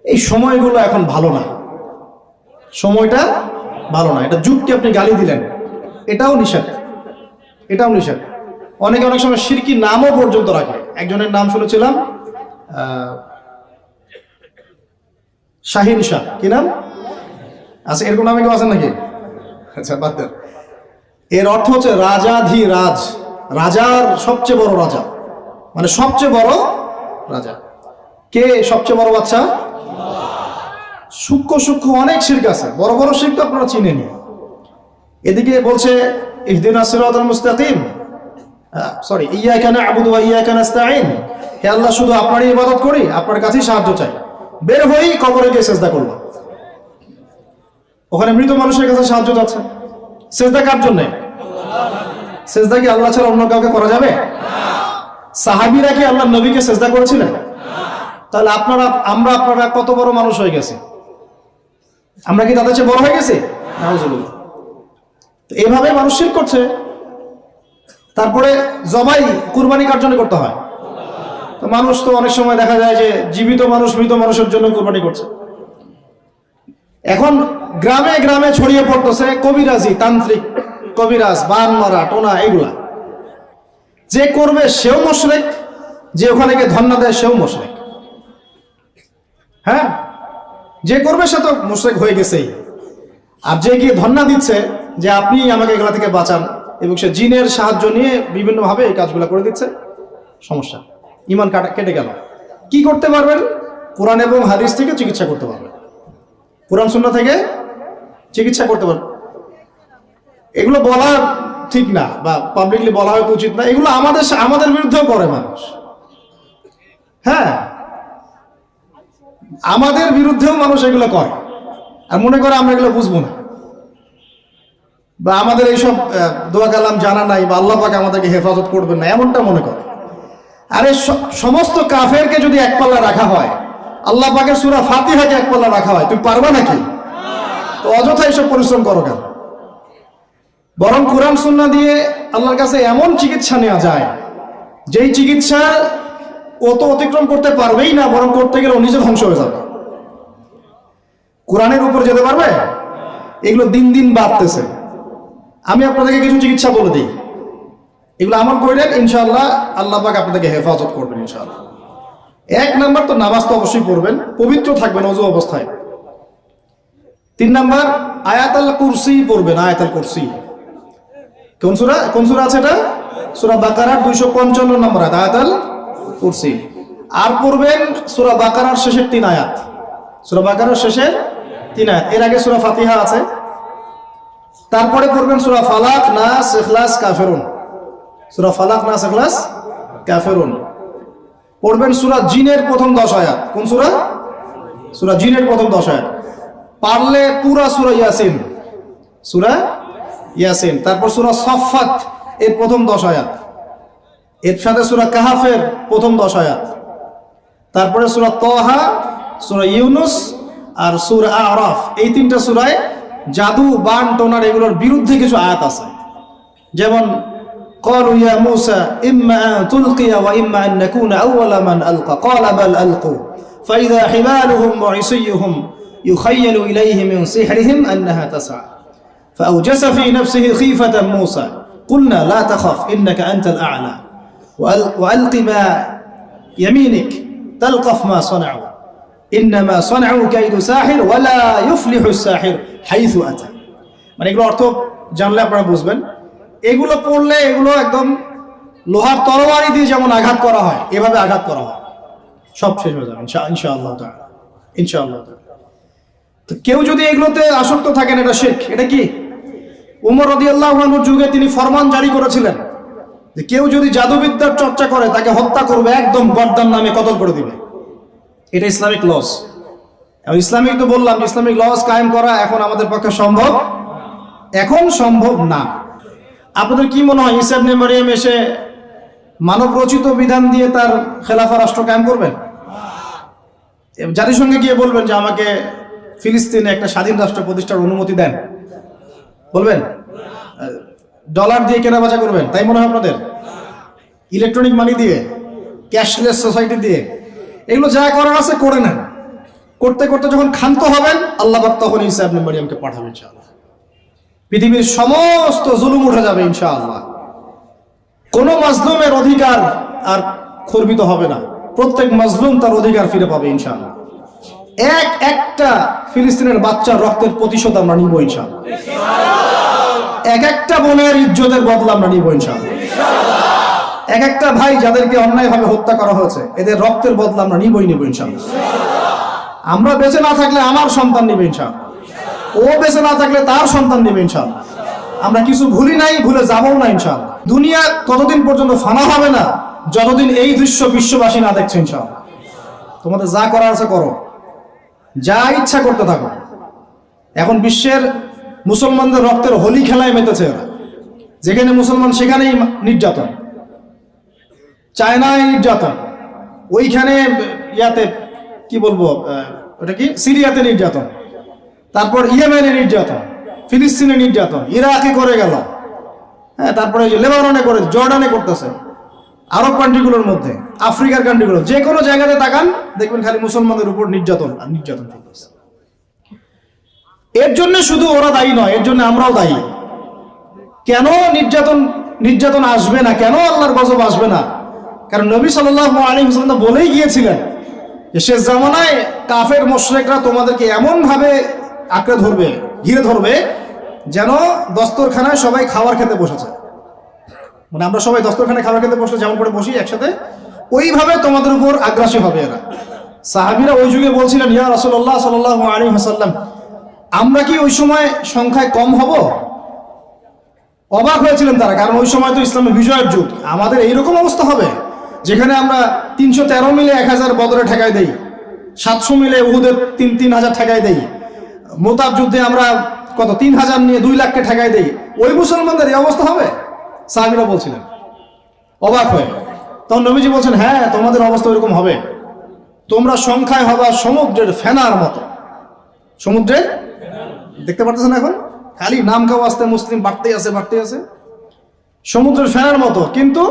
এই সময়গুলো এখন ভালো না, সময়টা ভালো না, এটা যুগকে আপনি গালি দিলেন, এটাও নিষেধ, এটাও নিষেধ। অনেকে অনেক সময় শিরকি নামও পর্যন্ত রাখে। একজনের নাম শুনেছিলাম শাহিন শাহ, কি নাম আছে? এরকম নামে কেউ আছেন নাকি? আচ্ছা, বাদ দেন। এর অর্থ হচ্ছে রাজাধিরাজ, রাজার সবচেয়ে বড় রাজা, মানে সবচেয়ে বড় রাজা। কে সবচেয়ে বড় বাচ্চা? সূক্ষ্ম সূক্ষ্ম অনেক শিরক আছে, বড় বড় শিরক তো আপনারা চিনেনি। এদিকে বলছে ইহদিনাস সিরাতাল মুস্তাকিম, সরি, ইয়াকা না'বুদু ওয়া ইয়াকা নাস্তাঈন, হে আল্লাহ শুধু আপনারই ইবাদত করি, আপনার কাছেই সাহায্য চাই। বের হয়েই কবরে গিয়ে সিজদা করলো, ওখানে মৃত মানুষের কাছে সাহায্য চাচ্ছে। সিজদা কার জন্য? সিজদা কি আল্লাহ ছাড়া অন্য কাউকে করা যাবে? সাহাবীরা কি আল্লাহর নবীকে সিজদা করেছিলেন? তাহলে আপনারা কত বড় মানুষ হয়ে গেছে? আমরা কি তাদের চেয়ে বড় হয়ে গেছি? নাউজুবিল্লাহ। এভাবে মানুষ শিরক করছে। তারপরে জবাই, কুরবানি কার জন্য করতে হয়? তো মানুষ তো অনেক সময় দেখা যায় যে জীবিত মানুষ মৃত মানুষের জন্য কুরবানি করছে। এখন গ্রামে গ্রামে ছড়িয়ে পড়তেছে কবিরাজি, তান্ত্রিক, কবিরাজ, বান মারা, টোনা, এগুলা। যে করবে সেও মুশরিক, যে ওখানে গিয়ে ধন্না দেয় সেও মুশরিক। হ্যাঁ, যে করবে সে তো মুশরিক হয়ে গেছেই। আর যে গিয়ে ধন্না দিচ্ছে যে আপনি আমাকে এগুলা থেকে বাঁচান, এবং সে জিনের সাহায্য নিয়ে বিভিন্নভাবে এই কাজগুলো করে দিচ্ছে, সমস্যা, ঈমান কেটে গেল। কি করতে পারবেন? কোরআন এবং হাদিস থেকে চিকিৎসা করতে পারবেন, কোরআন সুন্নাহ থেকে চিকিৎসা করতে পারবেন। এগুলো বলা ঠিক না, বা পাবলিকলি বলা হয়তো উচিত না। এগুলো আমাদের বিরুদ্ধেও করে মানুষ। হ্যাঁ, আমাদের বিরুদ্ধেও মানুষ এগুলো করে, আর মনে করে আমরা এগুলো বুঝবো না, বা আমাদের এইসব দোয়া কালাম জানা নাই, বা আল্লাহ পাক আমাদেরকে হেফাজত করবেন না, এমনটা মনে করে। আরে সমস্ত কাফেরকে যদি এক পাল্লা রাখা হয়, আল্লাহ পাকের সূরা ফাতিহাকে এক পাল্লা রাখা হয়, তুমি পারবা নাকি? তো অযথা এইসব পরিশ্রম করো কেন? বরং কোরআন সুন্নাহ দিয়ে আল্লাহর কাছে এমন চিকিৎসা নেওয়া যায়, যেই চিকিৎসা ও তো অতিক্রম করতে পারবেই না, বরং করতে গেলে ও নিজে ধ্বংস হয়ে যাবে। কোরআনের উপর যেতে পারবে? এগুলো দিন দিন বাড়তেছে। আমি আপনাদেরকে কিছু চিকিৎসা বলে দিই, এগুলো আমল করলেন ইনশাআল্লাহ আল্লাহ পাক আপনাদেরকে হেফাজত করবেন ইনশাআল্লাহ। 1 নাম্বার তো নামাজ তো অবশ্যই পড়বেন, পবিত্র থাকবেন ওযু অবস্থায়। 3 নাম্বার আয়াতুল কুরসি পড়বেন, আয়াতুল কুরসি। কোন সূরা আছে এটা? সূরা বাকারার 255 নম্বর আয়াত, আয়াতুল কুরসি। আর পড়বেন সূরা বাকারার শেষের 3 আয়াত, সূরা বাকারার শেষের 3 আয়াত। এর আগে সূরা ফাতিহা আছে, তারপরে পড়বেন সূরা ফালাক, নাস, ইখলাস, কাফিরুন। সূরা ফালাক, নাস, ইখলাস, কাফিরুন। পড়বেন সূরা জিনের প্রথম 10 আয়াত। কোন সূরা? সূরা জিনের প্রথম 10 আয়াত। পারলে পুরা সূরা ইয়াসিন, সূরা ইয়াসিন, তারপর সূরা সাফফাত এর প্রথম 10 আয়াত, এর সাথে সূরা কাহাফের প্রথম 10 আয়াত, তারপরে সূরা তাহা, সূরা ইউনুস আর সূরা আরাফ। এই তিনটা সূরায় জাদু, বান, টোনার এগুলোর বিরুদ্ধে কিছু আয়াত আছে। যেমন قالوا يا موسى إما أن تلقي وإما أن نكون أول من ألقى قال بل ألقوا فإذا حبالهم وعصيهم يخيل إليه من سحرهم أنها تسعى فأوجس في نفسه خيفة موسى قلنا لا تخف إنك أنت الأعلى وألق ما يمينك تلقف ما صنعوا إنما صنعوا كيد ساحر ولا يفلح الساحر حيث أتى। মানে এগুলো অর্থ জানলে আপনারা বুঝবেন। এগুলো পড়লে এগুলো একদম লোহার তরবারি দিয়ে যেমন আঘাত করা হয় এভাবে আঘাত করা হয়, সব শেষ হয়ে যাবে ইনশাআল্লাহ তাআলা, ইনশাআল্লাহ তাআলা। তো কেউ যদি এগুলোতে আসক্ত থাকেন, এটা শিরক। এটা কি? উমর রাদিয়াল্লাহু আনহুর যুগে তিনি ফরমান জারি করেছিলেন যে কেউ যদি জাদুবিদ্যার চর্চা করে তাকে হত্যা করবে, একদম গর্দান নামে কতল করে দিবে। এটা ইসলামিক লস। ইসলামিক তো বললাম, ইসলামিক লস কায়েম করা এখন আমাদের পক্ষে সম্ভব, এখন সম্ভব না। আপনাদের কি মনে হয় ঈসা ইবনে মারইয়াম এসে মানব রচিত বিধান দিয়ে তার খেলাফা রাষ্ট্র কায়েম করবেন? জাতিসংঘে গিয়ে বলবেন যে আমাকে ফিলিস্তিনে একটা স্বাধীন রাষ্ট্র প্রতিষ্ঠার অনুমতি দেন, বলবেন? ডলার দিয়ে কেনাবেচা করবেন, তাই মনে হয় আপনাদের? ইলেকট্রনিক মানি দিয়ে, ক্যাশলেস সোসাইটি দিয়ে, এগুলো যা করার আছে করে নেন। করতে করতে যখন ক্ষান্ত হবেন, আল্লাহ পাক তখন ঈসা ইবনে মারইয়ামকে পাঠাবেন ইনশাআল্লাহ। পৃথিবীর সমস্ত জুলুম উঠে যাবে ইনশাআল্লাহ। কোনো মাজলুমের অধিকার আর খর্বিত হবে না, প্রত্যেক মাজলুম তার অধিকার ফিরে পাবে ইনশাআল্লাহ। একটা ফিলিস্তিনের বাচ্চার রক্তের প্রতিশোধ আমরা নিব ইনশাআল্লাহ। একটা বোনের ইজ্জতের বদলা আমরা নিব ইনশাআল্লাহ। একটা ভাই যাদেরকে অন্যায়ভাবে হত্যা করা হয়েছে এদের রক্তের বদলা আমরা নিব ইনশাআল্লাহ। আমরা বেঁচে না থাকলে আমার সন্তান নিবে ইনশাআল্লাহ, ও বেঁচে না থাকলে তার সন্তান নেবে ইনশাআল্লাহ। আমরা কিছু ভুলি নাই, ভুলে যাবো না ইনশাআল্লাহ। দুনিয়া ততদিন পর্যন্ত ফানা হবে না যতদিন এই দৃশ্য বিশ্ববাসী না দেখছে ইনশাআল্লাহ। তোমাদের যা করার আছে করো, যা ইচ্ছা করতে থাকো। এখন বিশ্বের মুসলমানদের রক্তের হোলি খেলায় মেতেছে ওরা। যেখানে মুসলমান সেখানেই নির্যাতন, চায়নায় নির্যাতন, ওইখানে ইয়াতে কি বলবো, ওটা কি সিরিয়াতে নির্যাতন, তারপর ইয়েমেনে নির্যাতন, ফিলিস্তিনে নির্যাতন, ইরাকে করে গেল, হ্যাঁ, তারপরে লেবাননে করে, জর্ডানে করতেছে, আরব কান্ট্রিগুলোর মধ্যে, আফ্রিকার কান্ট্রিগুলো, যে কোনো জায়গাতে তাকান দেখবেন খালি মুসলমানদের উপর নির্যাতন আর নির্যাতন চলতেছে। এর জন্য শুধু ওরা দায়ী নয়, এর জন্য আমরাও দায়ী। কেন নির্যাতন আসবে না, কেন আল্লাহর গজব আসবে না? কারণ নবী সাল্লাল্লাহু আলাইহি ওয়াসাল্লাম বলেই গিয়েছিলেন যে শেষ জামানায় কাফের মুশরিকরা তোমাদেরকে এমন ভাবে আঁকড়ে ধরবে, ঘিরে ধরবে, যেন দস্তরখানায় সবাই খাবার খেতে বসেছে। মানে আমরা সবাই দস্তরখানায় খাবার খেতে বসলে যেমন করে বসি একসাথে, ওইভাবে তোমাদের উপর আগ্রাসী হবে এরা। সাহাবীরা ওই যুগে বলছিলেন, ইয়া রাসূলুল্লাহ সাল্লাল্লাহু আলাইহি ওয়াসাল্লাম, আমরা কি ওই সময় সংখ্যায় কম হব? অবাক হয়েছিলেন তারা, কারণ ওই সময় তো ইসলামের বিজয়ের যুগ। আমাদের এইরকম অবস্থা হবে যেখানে আমরা 313 মিলে 1000 বদরে ঠেকাই দেই, 700 মিলে উহুদের 3000 ঠেকাই দেই, মোতাব যুদ্ধে আমরা কত 3000 নিয়ে 2 লাখকে ঠেকাই দেই। ওই মুসলমানদের এই অবস্থা হবে? সাহাবীরা বলছিলেন অবাক হয়ে। তখন নবীজি বলছেন, হ্যাঁ, তোমাদের অবস্থা ওইরকম হবে। তোমরা সংখ্যায় হবা সমুদ্রের ফেনার মতো। সমুদ্রের, দেখতে পারতেছেন এখন খালি নাম খাওয়া আসতে মুসলিম বাড়তেই আছে। সমুদ্রের ফেনার মতো, কিন্তু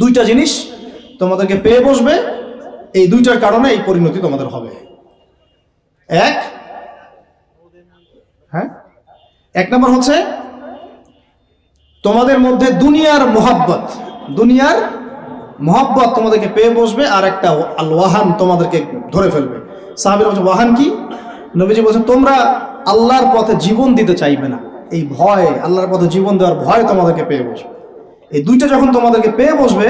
দুইটা জিনিস তোমাদেরকে পেয়ে বসবে। এই দুইটার কারণে এই পরিণতি তোমাদের হবে। এক নম্বর হচ্ছে তোমাদের মধ্যে দুনিয়ার মোহাব্বত তোমাদেরকে পেয়ে বসবে, আর একটা আল ওয়াহান তোমাদেরকে ধরে ফেলবে। সাহাবীরা বলছে, ওয়াহান কি? নবীজি বলছেন, তোমরা আল্লাহর পথে জীবন দিতে চাইবে না। এই ভয়, আল্লাহর পথে জীবন দেওয়ার ভয় তোমাদেরকে পেয়ে বসবে। এই দুইটা যখন তোমাদেরকে পেয়ে বসবে,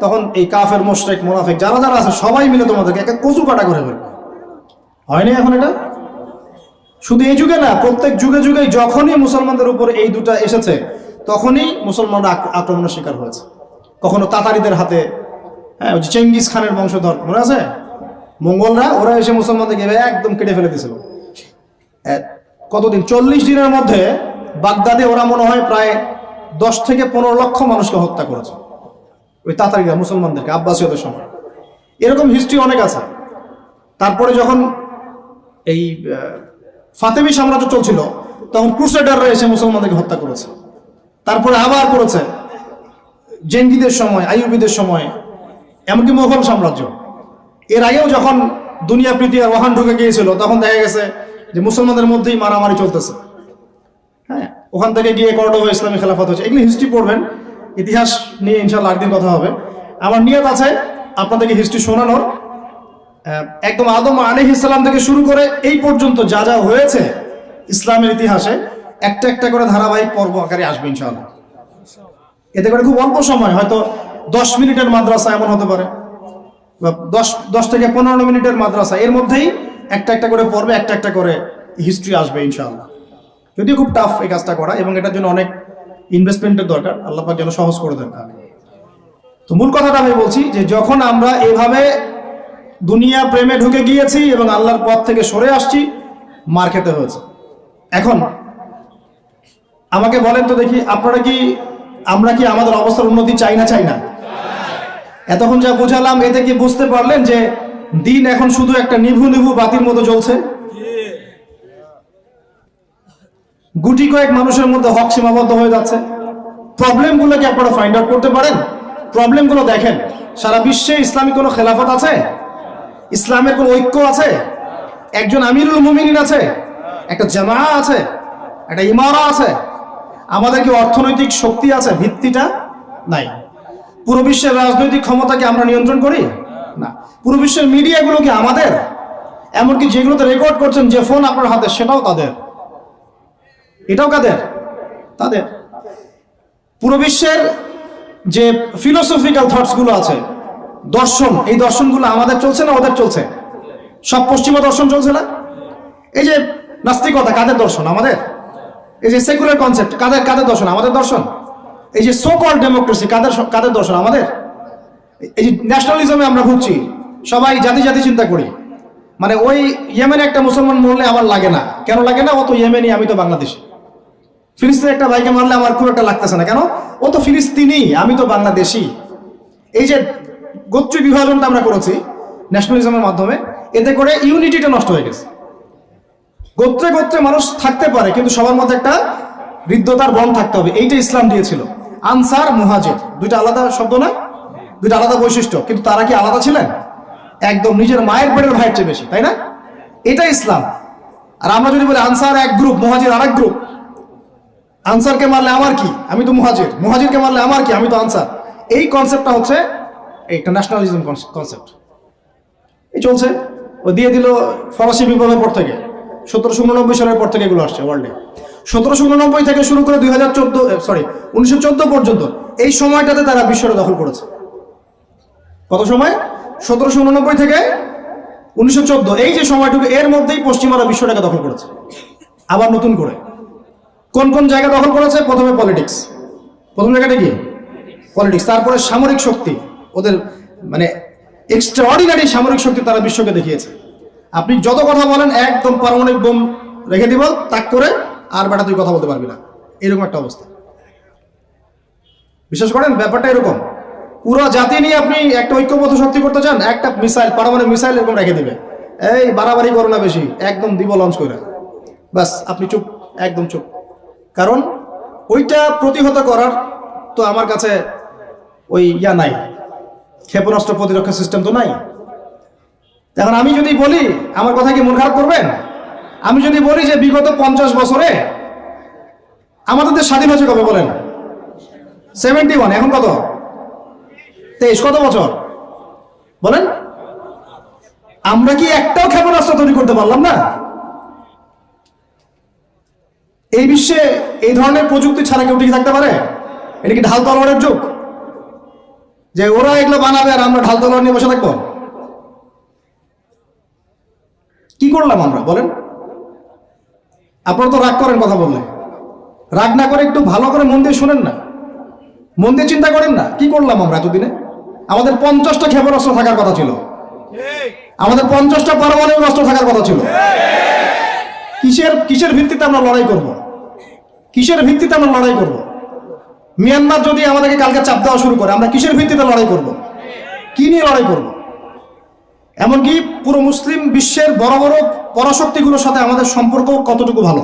তখন এই কাফের, মুশরিক, মুনাফিক যারা যারা আছে সবাই মিলে তোমাদেরকে একটা কচু কাটা করে ফেলবে। হয়নি এখন এটা? শুধু এই যুগে না, প্রত্যেক যুগে যুগে যখনই মুসলমানদের উপর এই দুটা এসেছে, তখনই মুসলমানরা আক্রমণের শিকার হয়েছে। কখনো তাতারিদের হাতে, হ্যাঁ ওই যে চেঙ্গিস খানের বংশধর মনে আছে, মঙ্গলরা ওরা এসে মুসলমানদেরকে একদম কেটে ফেলে দিয়েছিল। কতদিন, 40 দিনের মধ্যে বাগদাদে ওরা মনে হয় প্রায় 10 থেকে 15 লক্ষ মানুষকে হত্যা করেছে, ওই তাতারিরা মুসলমানদেরকে আব্বাসীয়দের সময়। এরকম হিস্ট্রি অনেক আছে। তারপরে যখন এই ফাতেমি সাম্রাজ্য চলছিল তখন ক্রুসেডাররা এসে মুসলমানদেরকে হত্যা করেছে। তারপরে আবার করেছে জেঙ্গিদের সময়, আইয়ুবীদের সময়, এমনকি মোগল সাম্রাজ্য। এর আগেও যখন দুনিয়া প্রীতি আর ওহান ঢুকে গিয়েছিল তখন দেখা গেছে যে মুসলমানদের মধ্যেই মারামারি চলতেছে। হ্যাঁ, ওখান থেকে গিয়ে কর্ডোবা ইসলামী খেলাফত হচ্ছে। এগুলি হিস্ট্রি পড়বেন, ইতিহাস নিয়ে ইনশাআল্লাহ একদিন কথা হবে। আমার নিয়ত আছে আপনাদেরকে হিস্ট্রি শোনানোর, একদম আদম আলাইহিস সালাম থেকে শুরু করে এই পর্যন্ত যা যা হয়েছে ইসলামের ইতিহাসে একটা একটা করে ধারাবাহিক পর্ব আকারে আসবে ইনশাআল্লাহ। এতে করে খুব অল্প সময়, হয়তো 10 মিনিটের মাদ্রাসা এমন হতে পারে, বা 10 থেকে 15 মিনিটের মাদ্রাসা, এর মধ্যেই একটা একটা করে পর্বে একটা একটা করে হিস্ট্রি আসবে ইনশাআল্লাহ। যদিও খুব টাফ এই কাজটা করা এবং এটার জন্য অনেক ইনভেস্টমেন্টের দরকার, আল্লাহ পাক যেন সহজ করে দেন। তো মূল কথাটা আমি বলছি যে যখন আমরা এভাবে দুনিয়া প্রেমে ঢুকে গিয়েছি এবং আল্লাহর পথ থেকে সরে আসছি, মার খেতে হয়েছে। এখন আমাকে বলেন তো দেখি, আমরা কি আমাদের অবস্থার উন্নতি চাই না? এতক্ষণ যা বুঝালাম এতে কি বুঝতে পারলেন যে দিন এখন শুধু একটা নিভু নিভু বাতির মতো জ্বলছে? গুটি কয়েক মানুষের মধ্যে হক সীমাবদ্ধ হয়ে যাচ্ছে। প্রবলেমগুলো কি আপনারা ফাইন্ড আউট করতে পারেন? প্রবলেমগুলো দেখেন, সারা বিশ্বে ইসলামী কোনো খেলাফত আছে? ইসলামের কোনো ঐক্য আছে? একজন আমিরুল মুমিনিন আছে? একটা জামাআত আছে? একটা ইমারা আছে? আমাদের কি অর্থনৈতিক শক্তি আছে? ভিত্তিটা নাই। পুরো বিশ্বের রাজনৈতিক ক্ষমতাকে আমরা নিয়ন্ত্রণ করি না। পুরো বিশ্বের মিডিয়াগুলো কি আমাদের? এমনকি যেগুলোতে রেকর্ড করছেন, যে ফোন আপনার হাতে, সেটাও তাদের। এটাও কাদের? তাদের। পুরো বিশ্বের যে ফিলোসফিক্যাল থটসগুলো আছে, দর্শন, এই দর্শনগুলো আমাদের চলছে না ওদের চলছে? সব পশ্চিমা দর্শন চলছে না? এই যে নাস্তিকতা, কাদের দর্শন? আমাদের। এই যে সেকুলার কনসেপ্ট, কাদের দর্শন? আমাদের দর্শন। এই যে সো কল্ড ডেমোক্রেসি, কাদের দর্শন? আমাদের। এই যে ন্যাশনালিজমে আমরা ভুগছি, সবাই জাতি চিন্তা করি, মানে ওই ইয়েমেনে একটা মুসলমান মরলে আমার লাগে না। কেন লাগে না? ও তো ইয়েমেনি, আমি তো বাংলাদেশি। ফিলিস্তিনে একটা ভাইকে মারলে আমার খুব একটা লাগতেছে না, কেন? ও তো ফিলিস্তিনি, আমি তো বাংলাদেশি। এই যে গোত্রীয় বিভাজনটা আমরা করেছি ন্যাশনালিজমের মাধ্যমে, এতে করে ইউনিটিটা নষ্ট হয়ে গেছে। গোত্রে গোত্রে মানুষ থাকতে পারে, কিন্তু সবার মধ্যে একটা হৃদ্যতার বন থাকতে হবে। এইটা ইসলাম দিয়েছিল। আনসার, মুহাজির, দুইটা আলাদা শব্দ না? দুইটা আলাদা বৈশিষ্ট্য, কিন্তু তারা কি আলাদা ছিলেন? একদম নিজের মায়ের পেটের ভাইয়ের চেয়ে বেশি, তাই না? এটা ইসলাম। আর আমরা যদি বলি আনসার এক গ্রুপ, মুহাজির আরেক গ্রুপ, আনসারকে মারলে আমার কি, আমি তো মুহাজির, মুহাজিরকে মারলে আমার কি, আমি তো আনসার, এই কনসেপ্টটা হচ্ছে একটা ন্যাশনালিজম কনসেপ্ট। এই চলছে, ও দিয়ে দিল ফরাসি বিপ্লবের পর থেকে, 1789 সালের পর থেকে এগুলো আসছে ওয়ার্ল্ডে। 1789 থেকে শুরু করে 1914 পর্যন্ত এই সময়টাতে তারা বিশ্বটা দখল করেছে। কত সময়? 1789 থেকে 1914, এই যে সময়টুকু, এর মধ্যেই পশ্চিমারা বিশ্বটাকে দখল করেছে। আবার নতুন করে কোন কোন জায়গা দখল করেছে? প্রথমে পলিটিক্স, প্রথম জায়গাটা কি? পলিটিক্স। তারপরে সামরিক শক্তি, ওদের মানে এক্সট্রাঅর্ডিনারি সামরিক শক্তি তারা বিশ্বকে দেখিয়েছে। আপনি যত কথা বলেন, একদম পারমাণবিক বোম রেখে দিব তাক করে, আর বেটা তুই কথা বলতে পারবি না, এরকম একটা অবস্থা। বিশ্বাস করেন ব্যাপারটা এরকম। পুরো জাতি নিয়ে আপনি একটা ঐক্যবদ্ধ শক্তি করতে চান, একটা মিসাইল, পারমাণবিক মিসাইল এরকম রেখে দিবে, এই বাড়াবাড়ি করো না বেশি, একদম দিব লঞ্চ করে, বাস আপনি চুপ, একদম চুপ। কারণ ওইটা প্রতিহত করার তো আমার কাছে ওই নাই, ক্ষেপণাস্ত্র প্রতিরক্ষা সিস্টেম তো নাই। এখন আমি যদি বলি, আমার কথা কি মন খারাপ করবেন? আমি যদি বলি যে বিগত 50 বছরে আমাদের দেশ স্বাধীন হয়েছে কবে বলেন? 71, এখন কত? 23, কত বছর বলেন? আমরা কি একটাও ক্ষেপণাস্ত্র তৈরি করতে পারলাম না? এই বিশ্বে এই ধরনের প্রযুক্তি ছাড়া কেউ টিকে থাকতে পারে? এটা কি ঢাল তলোয়ারের যুগ যে ওরা এগুলো বানাবে আর আমরা ঢাল তলোয়ার নিয়ে বসে থাকবো? কি করলাম আমরা বলেন? আপনারা তো রাগ করেন কথা বললে, রাগ না করে একটু ভালো করে মন দিয়ে শুনেন না। মন দিয়ে চিন্তা করেন না, কি করলাম আমরা এতদিনে? আমাদের 50টা ক্ষেপণাস্ত্র থাকার কথা ছিল, আমাদের 50টা পারমাণবিক অস্ত্র থাকার কথা ছিল। কিসের ভিত্তিতে আমরা লড়াই করব? কিসের ভিত্তিতে আমরা লড়াই করব? মিয়ানমার যদি আমাদেরকে কালকে চাপ দেওয়া শুরু করে, আমরা কিসের ভিত্তিতে লড়াই করব? কি নিয়ে লড়াই করব? এমনকি পুরো মুসলিম বিশ্বের বড় বড় পরাশক্তিগুলোর সাথে আমাদের সম্পর্ক কতটুকু ভালো।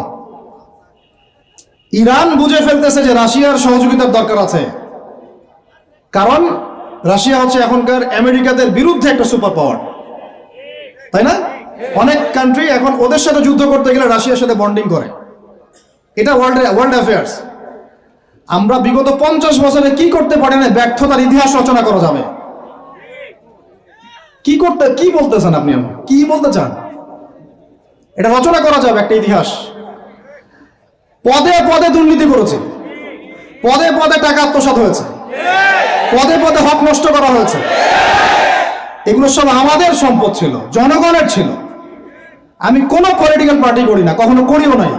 ইরান বুঝে ফেলতেছে যে রাশিয়ার সহযোগিতার দরকার আছে, কারণ রাশিয়া হচ্ছে এখনকার আমেরিকাদের বিরুদ্ধে একটা সুপার পাওয়ার, তাই না? অনেক কান্ট্রি এখন ওদের সাথে যুদ্ধ করতে গেলে রাশিয়ার সাথে বন্ডিং করে। এটা ওয়ার্ল্ড অ্যাফেয়ার্স। আমরা বিগত 50 বছরে কি করতে পারি না, ব্যর্থতার ইতিহাস রচনা করা যাবে। কি বলতেছেন আপনি? কি বলতে চান? এটা রচনা করা যাবে একটা ইতিহাস। পদে পদে দুর্নীতি করেছে, পদে পদে টাকা আত্মসাৎ হয়েছে, পদে পদে হক নষ্ট করা হয়েছে। এগুলো সব আমাদের সম্পদ ছিল, জনগণের ছিল। আমি কোনো পলিটিক্যাল পার্টি করি না, কখনো করিও নাই,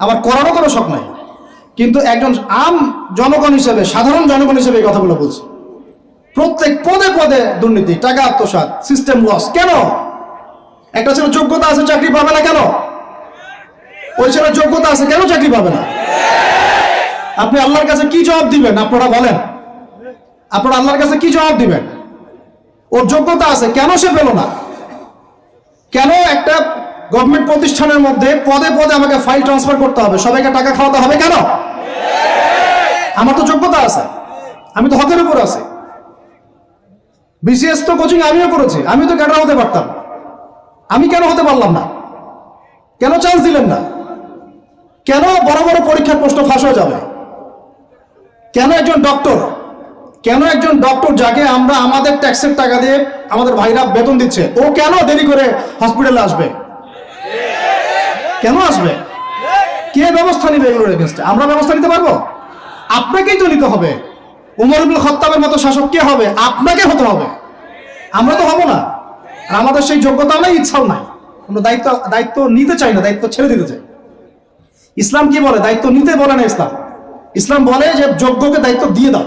আমার করারও কোনো শখ নাই। কিন্তু একজন জনগণ হিসেবে, সাধারণ জনগণ হিসেবে এই কথাগুলো বলছি। প্রত্যেক পদে পদে দুর্নীতি, টাকা আত্মসাৎ, সিস্টেম লস। কেন? একটা ছেলে যোগ্যতা আছে, চাকরি পাবে না কেন? ওই ছেলের যোগ্যতা আছে, কেন চাকরি পাবে না? আপনি আল্লাহর কাছে কি জবাব দিবেন? আপনারা বলেন, আপনারা আল্লাহর কাছে কি জবাব দিবেন? ওর যোগ্যতা আছে, কেন সে পেল না? কেন একটা গভর্নমেন্ট প্রতিষ্ঠানের মধ্যে পদে পদে আমাকে ফাইল ট্রান্সফার করতে হবে, সবাইকে টাকা খাওয়াতে হবে কেন? আমার তো যোগ্যতা আছে, আমি তো হকের উপর আছি। বিসিএস তো কোচিং আমিও করেছি, আমি তো ক্যাডার হতে পারতাম, আমি কেন হতে পারলাম না? কেন চান্স দিলেন না? কেন বড় বড় পরীক্ষার প্রশ্ন ফাঁস হয়ে যাবে? কেন একজন ডক্টর যাকে আমরা আমাদের ট্যাক্সের টাকা দিয়ে আমাদের ভাইরা বেতন দিচ্ছে, ও কেন দেরি করে হসপিটালে আসবে? কেন আসবে? কে ব্যবস্থা নিবে এগুলোর এগেইনস্টে? আমরা ব্যবস্থা নিতে পারবো? আপনাকেই তো নিতে হবে। উমর ইবনে খাত্তাবের মতো শাসক কে হবে? আপনাকে হতে হবে, আমরা তো হব না। আর আমাদের সেই যোগ্যতাও নাই, ইচ্ছাও নাই। আমরা দায়িত্ব নিতে চাই না, দায়িত্ব ছেড়ে দিতে চাই। ইসলাম কি বলে? দায়িত্ব নিতে বলে না ইসলাম বলে যে যোগ্যকে দায়িত্ব দিয়ে দাও।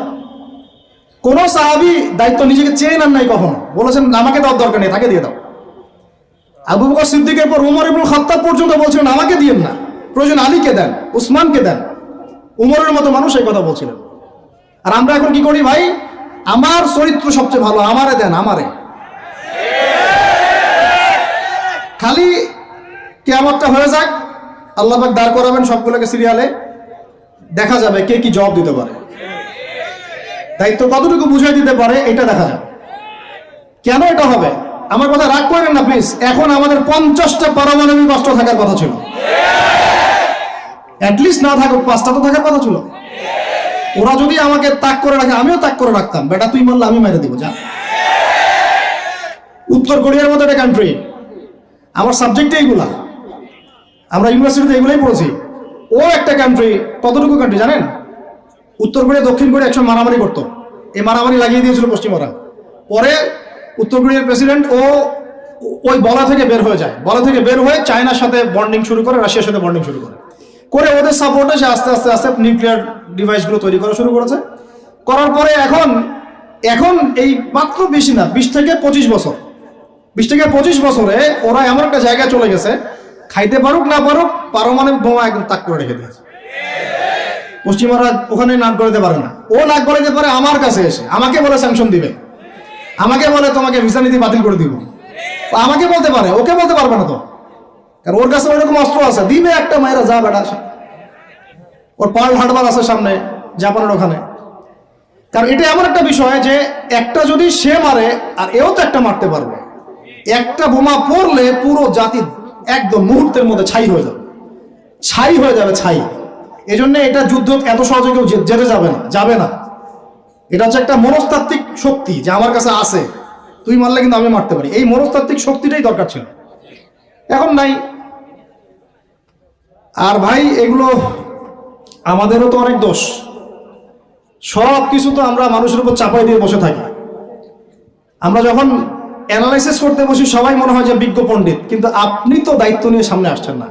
কোন সাহাবী দায়িত্ব নিজেকে চেয়ে নেন নাই কখনো, বলেছেন আমাকে দেওয়ার দরকার নেই, তাকে দিয়ে দাও। আবু বকর সিদ্দিকের পর উমর ইবনে খাত্তাব পর্যন্ত বলছিলেন আমাকে দিয়েন না, প্রয়োজন আলীকে দেন, উসমানকে দেন। উমরের মতো মানুষ এই কথা বলছিলেন। আর আমরা এখন কি করি ভাই? আমার চরিত্র সবচেয়ে ভালো, আমারে দেন, আমারে। খালি কিয়ামতটা হয়ে যাক, আল্লাহ পাক দাঁড় করাবেন সবগুলোকে সিরিয়ালে, দেখা যাবে কে কি জবাব দিতে পারে, দায়িত্ব কতটুকু বুঝাই দিতে পারে, এটা দেখা যাবে। কেন এটা হবে? আমার কথা রাগ করেন না প্লিজ। এখন আমাদের 50টা পারমাণবিক অস্ত্র থাকার কথা ছিল, অ্যাটলিস্ট না থাকুক 5টা তো থাকার কথা ছিল। ওরা যদি আমাকে তাক করে রাখে, আমিও তাক করে রাখতাম। বেটা তুই মারলে আমি মেরে দিব, যা। উত্তর কোরিয়ার মতো একটা কান্ট্রি, আমার সাবজেক্টে এইগুলা, আমরা ইউনিভার্সিটিতে এগুলাই পড়েছি। ও একটা কান্ট্রি, কতটুকু কান্ট্রি জানেন? উত্তর কোরিয়া দক্ষিণ কোরিয়া একসময় মারামারি করতো, এই মারামারি লাগিয়ে দিয়েছিল পশ্চিমারা। পরে উত্তর কোরিয়ার প্রেসিডেন্ট ওই বলা থেকে বের হয়ে যায়, বলা থেকে বের হয়ে চায়নার সাথে বন্ডিং শুরু করে, রাশিয়ার সাথে বন্ডিং শুরু করে ওদের সাপোর্টে সে আস্তে আস্তে আস্তে নিউক্লিয়ার ডিভাইসগুলো তৈরি করা শুরু করেছে। করার পরে এখন এই মাত্র বেশি না, 20 থেকে 25 বছরে ওরা এমন একটা জায়গায় চলে গেছে, খাইতে পারুক না পারুক পারমাণবিক বোমা একদম তাক করে রেখে দিয়েছে। পশ্চিমারা ওখানে নাক গলাতে পারে না, ও নাক গলাতে পারে আমার কাছে এসে, আমাকে বলে স্যাংশন দিবে, আমাকে বলে তোমাকে ভিসা নীতি বাতিল করে দিব, আমাকে বলতে পারে, ওকে বলতে পারবে না তো, কারণ ওর কাছে ওরকম অস্ত্র আছে, দিবে একটা মায়েরা, যা বেটা। ওর পার্ল হারবার আছে সামনে জাপানের ওখানে। কারণ এটা এমন একটা বিষয় যে একটা যদি সে মারে, আর এও তো একটা মারতে পারবে। একটা বোমা পড়লে পুরো জাতি একদম মুহূর্তের মধ্যে ছাই হয়ে যাবে। এই জন্য এটা যুদ্ধ এত সহজে কেউ যেতে যাবে না। এটা হচ্ছে একটা মনস্তাত্ত্বিক শক্তি যে আমার কাছে আছে, তুই মারলে কিন্তু আমি মারতে পারি। এই মনস্তাত্ত্বিক শক্তিটাই দরকার ছিল, এখন নাই। আর ভাই এগুলো আমাদেরও তো অনেক দোষ, সব কিছু তো আমরা মানুষের উপর চাপাই দিয়ে বসে থাকি। আমরা যখন অ্যানালাইসিস করতে বসি সবাই মনে হয় যে বিজ্ঞ পণ্ডিত, কিন্তু আপনি তো দায়িত্ব নিয়ে সামনে আসছেন না,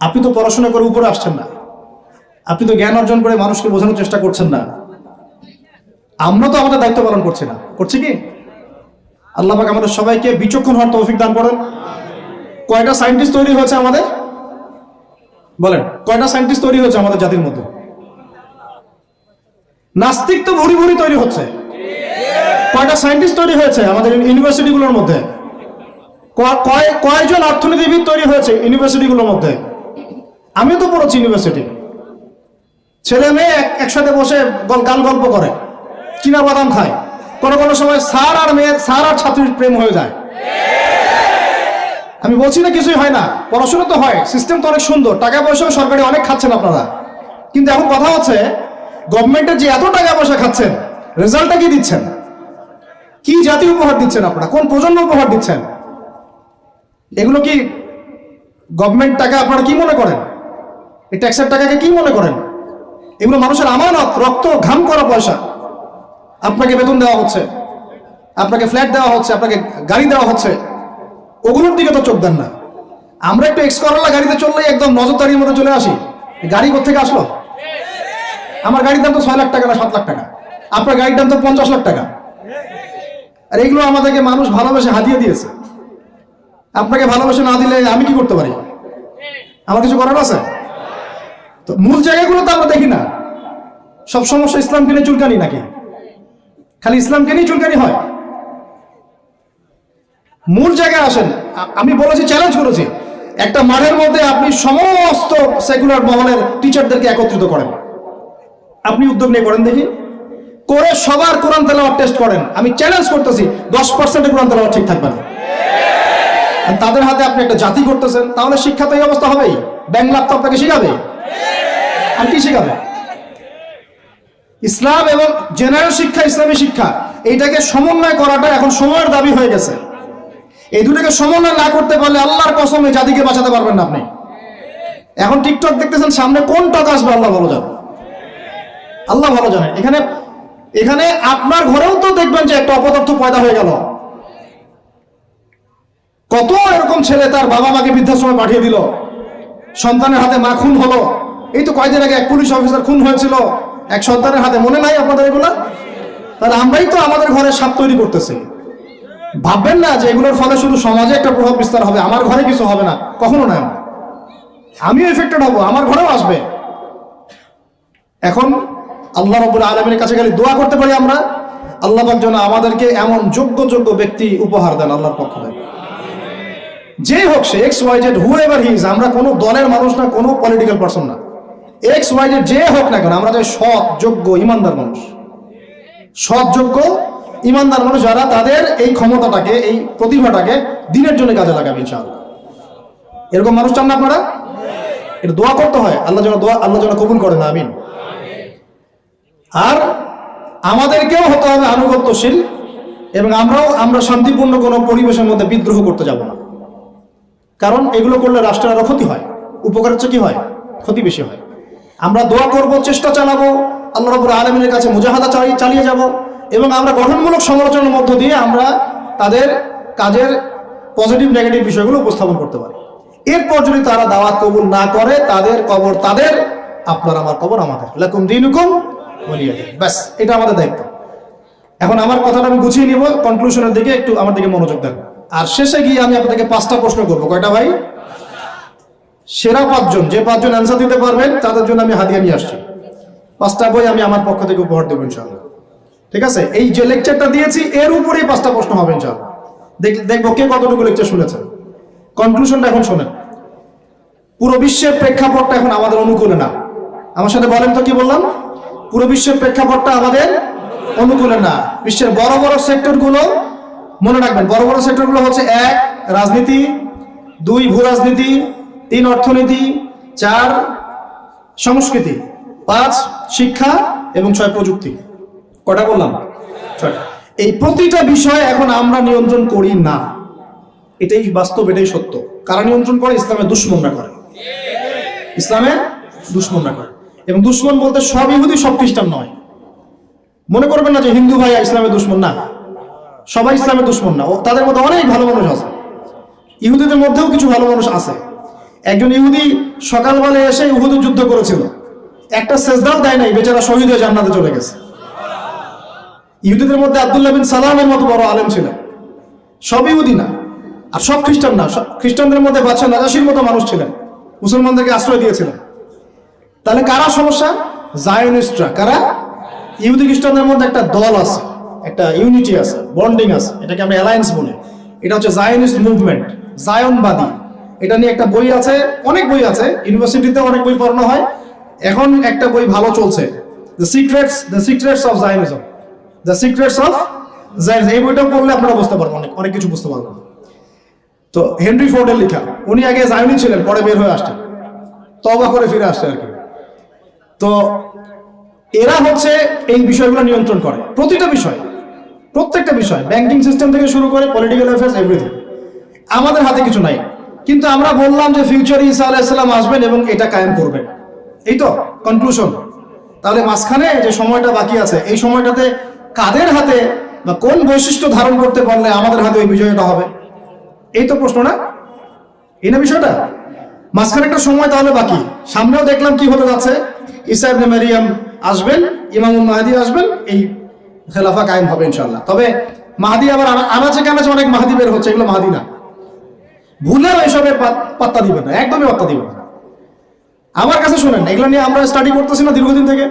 আপনি তো পড়াশোনা করে উপরে আসছেন না, আপনি তো জ্ঞান অর্জন করে মানুষকে বোঝানোর চেষ্টা করছেন না। আমরা তো আমাদের দায়িত্ব পালন করছি না, করছি কি? আল্লাহ পাক আমাদের সবাইকে বিচক্ষণ হওয়ার তৌফিক দান করেন। কয়টা সায়েন্টিস্ট তৈরি হয়েছে আমাদের? বলেন, কয়টা সায়েন্টিস্ট তৈরি হয়েছে আমাদের জাতির মধ্যে? নাস্তিক তো ভুরি ভুরি তৈরি হচ্ছে। কয়টা সায়েন্টিস্ট তৈরি হয়েছে আমাদের ইউনিভার্সিটিগুলোর মধ্যে? কয়জন অর্থনীতিবিদ তৈরি হয়েছে ইউনিভার্সিটিগুলোর মধ্যে? আমিও তো পড়েছি ইউনিভার্সিটি। ছেলে মেয়ে একসাথে বসে গান গল্প করে, চীনা বাদাম খায়। কোনো কোনো সময় স্যার আর ছাত্রীর প্রেম হয়ে যায়। আমি বলছি না কিছুই হয় না, পড়াশোনা তো হয়, সিস্টেম তো অনেক সুন্দর, টাকা পয়সাও সরকারি অনেক খাচ্ছেন আপনারা। কিন্তু এখন কথা হচ্ছে, গভর্নমেন্টের যে এত টাকা পয়সা খাচ্ছেন, রেজাল্টটা কি দিচ্ছেন? কি জাতি উপহার দিচ্ছেন আপনারা? কোন প্রজন্ম উপহার দিচ্ছেন? এগুলো কি গভর্নমেন্ট টাকা আপনারা কি মনে করেন? এই ট্যাক্সের টাকাকে কি মনে করেন? এগুলো মানুষের আমানত, রক্ত ঘাম করা পয়সা। আপনাকে বেতন দেওয়া হচ্ছে, আপনাকে ফ্ল্যাট দেওয়া হচ্ছে, আপনাকে গাড়ি দেওয়া হচ্ছে, ওগুলোর দিকে তো চোখ দেন না। আমরা একটু এক্সকরলা গাড়িতে চললেই একদম নজরদারির মধ্যে চলে আসি। গাড়ি কোথেকে আসলো? আমার গাড়ির দাম তো 6 লাখ টাকা না 7 লাখ টাকা, আপনার গাড়ির দাম তো 50 লাখ টাকা। আর এগুলো আমাদেরকে মানুষ ভালোবেসে হাতিয়ে দিয়েছে। আপনাকে ভালোবেসে না দিলে আমি কি করতে পারি? আমার কিছু করার আছে? তো মূল জায়গাগুলো তো আমরা দেখি না। সব সমস্যা ইসলামকে নিয়ে চুলকানি নাকি? খালি ইসলামকে নিয়ে চুলকানি হয়? মূল জায়গায় আসেন। আমি বলেছি, চ্যালেঞ্জ করেছি, একটা মাঠের মধ্যে আপনি সমস্ত সেকুলার মহলের টিচারদেরকে একত্রিত করেন। আপনি উদ্যোগ নিয়ে করেন দেখি, করে সবার কোরআন তেলাওয়াত টেস্ট করেন। আমি চ্যালেঞ্জ করতেছি 10% কোরআন তেলাওয়াত ঠিক থাকবে না। তাদের হাতে আপনি একটা জাতি করতেছেন, তাহলে শিক্ষা তো এই অবস্থা হবেই। ব্যাংক তো আপনাকে শিখাবে, আর কি শিখাবে? ইসলাম এবং জেনারেল শিক্ষা, ইসলামী শিক্ষা, এইটাকে সমন্বয় করাটা এখন সময়ের দাবি হয়ে গেছে। এই দুটোকে সমন্বয় না করতে পারলে আল্লাহর কসম এই জাতিকে বাঁচাতে পারবেন না আপনি। এখন টিকটক দেখতেছেন, সামনে কোন টক আসবে আল্লাহ ভালো জানে, আল্লাহ ভালো জানে। এখানে আপনার ঘরেও তো দেখবেন যে একটা অপদার্থ পয়দা হয়ে গেল। কত এরকম ছেলে তার বাবা মাকে বৃদ্ধাশ্রমে পাঠিয়ে দিল, সন্তানের হাতে মা খুন হলো। এই তো কয়েকদিন আগে এক পুলিশ অফিসার খুন হয়েছিল এক সন্তানের হাতে, মনে নাই আপনাদের এগুলো? তাহলে আমরাই তো আমাদের ঘরে সাপ তৈরি করতেছি। ভাববেন না যে এগুলোর ফলে শুধু সমাজে একটা প্রভাব বিস্তার হবে, আমার ঘরে কিছু হবে না, কখনো না। আমিও এফেক্টেড হব, আমার ঘরেও আসবে। এখন আল্লাহ রাব্বুল আলামিনের কাছে খালি দোয়া করতে পারি আমরা, আল্লাহ পাক যেন আমাদেরকে এমন যোগ্য ব্যক্তি উপহার দেন আল্লাহর পক্ষ থেকে। যে হোক সে XYZ, হুএভার হি ইজ। আমরা কোনো দলের মানুষ না, কোনো পলিটিক্যাল পারসন না। XYZ যে হোক না কেন, আমরা যে সৎ, যোগ্য, ইমানদার মানুষ, সৎ, যোগ্য, ইমানদার মানুষ যারা তাদের এই ক্ষমতাটাকে, এই প্রতিভাটাকে দিনের জন্য কাজে লাগাবে ইনশাআল্লাহ। এরকম মানুষ চান না আপনারা? এটা দোয়া করতে হয়, আল্লাহ যেন কবুল করে না, আমিন। আর আমাদেরকেও হতে হবে আনুগত্যশীল, এবং আমরা শান্তিপূর্ণ কোনো পরিবেশের মধ্যে বিদ্রোহ করতে যাব না। কারণ এগুলো করলে রাষ্ট্রের আরো ক্ষতি হয়, উপকারের চেয়ে কি হয়? ক্ষতি বেশি হয়। আমরা দোয়া করব, চেষ্টা চালাবো, আল্লাহ রাব্বুল আলামিনের কাছে মুজাহাদা চালিয়ে যাব, এবং আমরা গঠনমূলক সমালোচনার মধ্য দিয়ে আমরা তাদের কাজের পজিটিভ নেগেটিভ বিষয়গুলো উপস্থাপন করতে পারি। এরপর যদি তারা দাওয়াত কবুল না করে, তাদের কবর তাদের, আপনার আমার কবর আমাদের। লাকুম দীনুকুম ওয়ালিয়া দিন। ব্যাস, এটা আমাদের দায়িত্ব। এখন আমার কথাটা আমি গুছিয়ে নিব, কনক্লুশনের দিকে একটু আমার দিকে মনোযোগ দেন। আর শেষে গিয়ে আমি আপনাদেরকে 5টা প্রশ্ন করবো। কয়টা ভাই? সেরা 5 জন, যে 5 জন অ্যান্সার দিতে পারবেন তাদের জন্য আমি হাদিয়া নিয়ে আসছি। 5টা বই আমি আমার পক্ষ থেকে উপহার দেবো ইনশাআল্লাহ। ঠিক আছে? এই যে লেকচারটা দিয়েছি এর উপরেই 5টা প্রশ্ন হবে ইনশাআল্লাহ। দেখবো কে কতটুকু লেকচার শুনেছেন। কনক্লুশনটা এখন শোনেন। পুরো বিশ্বের প্রেক্ষাপটটা এখন আমাদের অনুকূলে না। আমার সাথে বলেন তো, কি বললাম? পুরো বিশ্বের প্রেক্ষাপটটা আমাদের অনুকূলে না। বিশ্বের বড় বড় সেক্টরগুলো মনে রাখবেন, বড় বড় সেক্টরগুলো হচ্ছে 1 রাজনীতি, 2 ভূ রাজনীতি, 3 অর্থনীতি, 4 সংস্কৃতি, 5 শিক্ষা, এবং 6 প্রযুক্তি। কটা বললাম? 6টা। এই প্রতিটা বিষয় এখন আমরা নিয়ন্ত্রণ করি না। এটাই বাস্তব, এটাই সত্য। কারা নিয়ন্ত্রণ করে? ইসলামের দুশমনরা করে। ইসলামের দুশমনরা করে। এবং দুশমন বলতে সব ইহুদি, সব খ্রিস্টান নয়। মনে করবেন না যে হিন্দু ভাই ইসলামের দুশমন, না, সবাই ইসলামের দুশমন না। তাদের মধ্যে অনেক ভালো মানুষ আছে, ইহুদিদের মধ্যেও কিছু ভালো মানুষ আছে। একজন ইহুদি সকালবেলা এসে উহুদের যুদ্ধ করেছিল, একটা সেজদাও দেয় নাই, বেচারা শহীদ হয়ে জান্নাতে চলে গেছে। ইহুদিদের মধ্যে আব্দুল্লাহ বিন সালামের মতো বড় আলেম ছিলেন, সব ইহুদি না আর সব খ্রিস্টান না, খ্রিস্টানদের মধ্যে বাদশা নাজাশির মতো মানুষ ছিলেন, মুসলমানদেরকে আশ্রয় দিয়েছিলেন। তাহলে কারা সমস্যা? জায়নিস্টরা। কারা? ইহুদি খ্রিস্টানদের মধ্যে একটা দল আছে, একটা ইউনিটি আছে, বন্ডিং আছে, এটাকে আমরা অ্যালায়েন্স বলি। এটা হচ্ছে জায়নিস্ট মুভমেন্ট, জায়নবাদী। এটা নিয়ে একটা বই আছে, অনেক বই আছে, ইউনিভার্সিটিতে অনেক বই পড়ানো হয়। এখন একটা বই ভালো চলছে, the secrets of Zionism, the secrets of Zionism. এই বইটাও পড়লে আপনারা বুঝতে পারবেন, অনেক কিছু বুঝতে পারবেন। তো হেনরি ফোর্ডের লেখা, উনি আগে জায়নি ছিলেন, পরে বের হয়ে আসছেন, তওবা করে ফিরে আসছে আর কি। তো এরা হচ্ছে এই বিষয়গুলো নিয়ন্ত্রণ করে, প্রতিটা বিষয়, প্রত্যেকটা বিষয়, ব্যাংকিং সিস্টেম থেকে শুরু করে পলিটিক্যাল অ্যাফেয়ার্স, এভরিথিং। আমাদের হাতে কিছু নাই, কিন্তু আমরা বললাম যে ফিউচারে ঈসা আলাইহিস সালাম আসবেন এবং এটা কায়েম করবেন, এই তো কনক্লুশন। তাহলে মাঝখানে যে সময়টা বাকি আছে, এই সময়টাতে কাদের হাতে বা কোন বৈশিষ্ট্য ধারণ করতে পারলে আমাদের হাতে ওই বিজয়টা হবে, এই তো প্রশ্ন না? এই না বিষয়টা? মাঝখানে একটা সময় তাহলে বাকি, সামনেও দেখলাম কি হতে যাচ্ছে, ঈসা ইবনে মারিয়াম আসবেন, ইমামুল মাহদী আসবেন, এই খেলাফা কায়েম হবে ইনশাআল্লাহ। তবে মাহদী আবার আনাচে কানাচে অনেক মাহদী বের হচ্ছে, এগুলো মাহদী না, ভুলেও এসবের পাত্তা দিবেন না, একদমই পাত্তা দিবেন না। আমার কাছে শুনেন, এগুলো নিয়ে আমরা স্টাডি করতেছি না দীর্ঘদিন থেকে।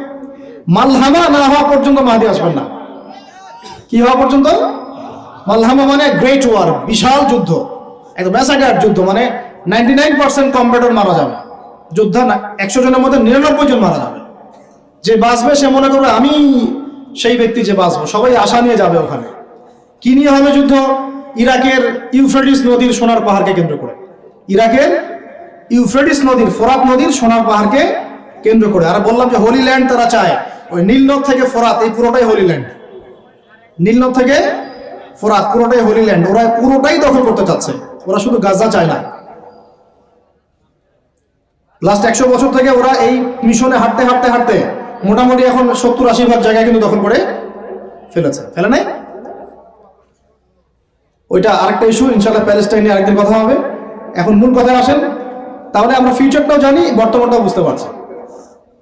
মালহামা না হওয়া পর্যন্ত মাহদী আসবেন না। কি হওয়া পর্যন্ত? মালহামা মানে গ্রেট ওয়ার, বিশাল যুদ্ধ, একদম ম্যাসাকার যুদ্ধ, মানে 99% কম্পিউটার মারা যাবে, যোদ্ধা না 100 জনের মধ্যে 99 জন মারা যাবে। যে বাঁচবে সে মনে করবে আমি সেই ব্যক্তি যে বাঁচবো, সবাই আশা নিয়ে যাবে ওখানে। কি নিয়ে হবে যুদ্ধ? ইরাকের ইউফ্রেটিস নদীর সোনার পাহাড়কে কেন্দ্র করে, ইরাকের ইউফ্রেটিস নদীর, ফোরাত নদীর সোনার পাহাড়কে কেন্দ্র করে। আর বললাম যে হোলি ল্যান্ড তারা চায়, ওই নীলনদ থেকে ফোরাত, এই পুরোটাই হোলি ল্যান্ড, নীলনদ থেকে ফোরাত পুরোটাই হোলি ল্যান্ড, ওরা পুরোটাই দখল করতে চাচ্ছে। ওরা শুধু গাজা চায় না, লাস্ট 100 বছর থেকে ওরা এই মিশনে হাঁটতে হাঁটতে হাঁটতে মোটামুটি এখন 70-80% জায়গায় কিন্তু দখল করে ফেলেছে, ফেলে নাই? ওইটা আরেকটা ইস্যু, ইনশাআল্লাহ প্যালেস্টাইনে আরেকদিন কথা হবে। এখন মূল কথায় আসেন, তাহলে আমরা ফিউচারটাও জানি, বর্তমানটাও বুঝতে পারছি।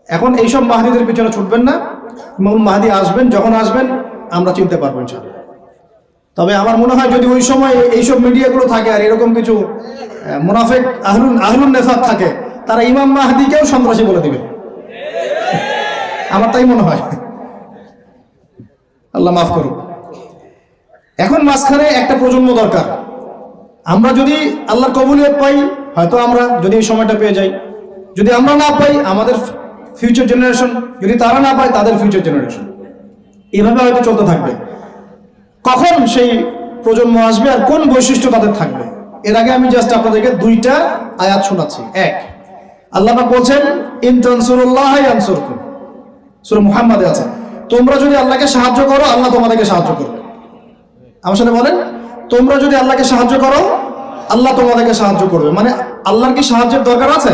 এখন এইসব মাহদীদের পিছনে ছুটবেন না, ইমাম মাহদী আসবেন, যখন আসবেন আমরা চিনতে পারবো ইনশাআল্লাহ। তবে আমার মনে হয় যদি ওই সময় এইসব মিডিয়াগুলো থাকে আর এরকম কিছু মুনাফিক আহলুন নেফাক থাকে, তারা ইমাম মাহদীকেও সন্ত্রাসী বলে দিবে, আমার তাই মনে হয়। আল্লাহ মাফ করুক। এখন মাঝখানে একটা প্রজন্ম দরকার। আমরা যদি আল্লাহর কবুলিয়ত পাই, হয়তো আমরা যদি এই সময়টা পেয়ে যাই, যদি আমরা না পাই আমাদের ফিউচার জেনারেশন, যদি তারা না পায় তাদের ফিউচার জেনারেশন, এইভাবে হয়তো চলতে থাকবে। কখন সেই প্রজন্ম আসবে আর কোন বৈশিষ্ট্য তাদের থাকবে, এর আগে আমি জাস্ট আপনাদেরকে 2টা আয়াত শোনাচ্ছি। এক, আল্লাহ পাক বলছেন ইন তানসুরুল্লাহ ইয়ানসুরকুম, সূরা মুহাম্মাদে আছে, তোমরা যদি আল্লাহকে সাহায্য করো আল্লাহ তোমাদেরকে সাহায্য করবে। আমার সাথে বলেন, তোমরা যদি আল্লাহকে সাহায্য করো আল্লাহ তোমাদেরকে সাহায্য করবে। মানে আল্লাহর কি সাহায্যের দরকার আছে?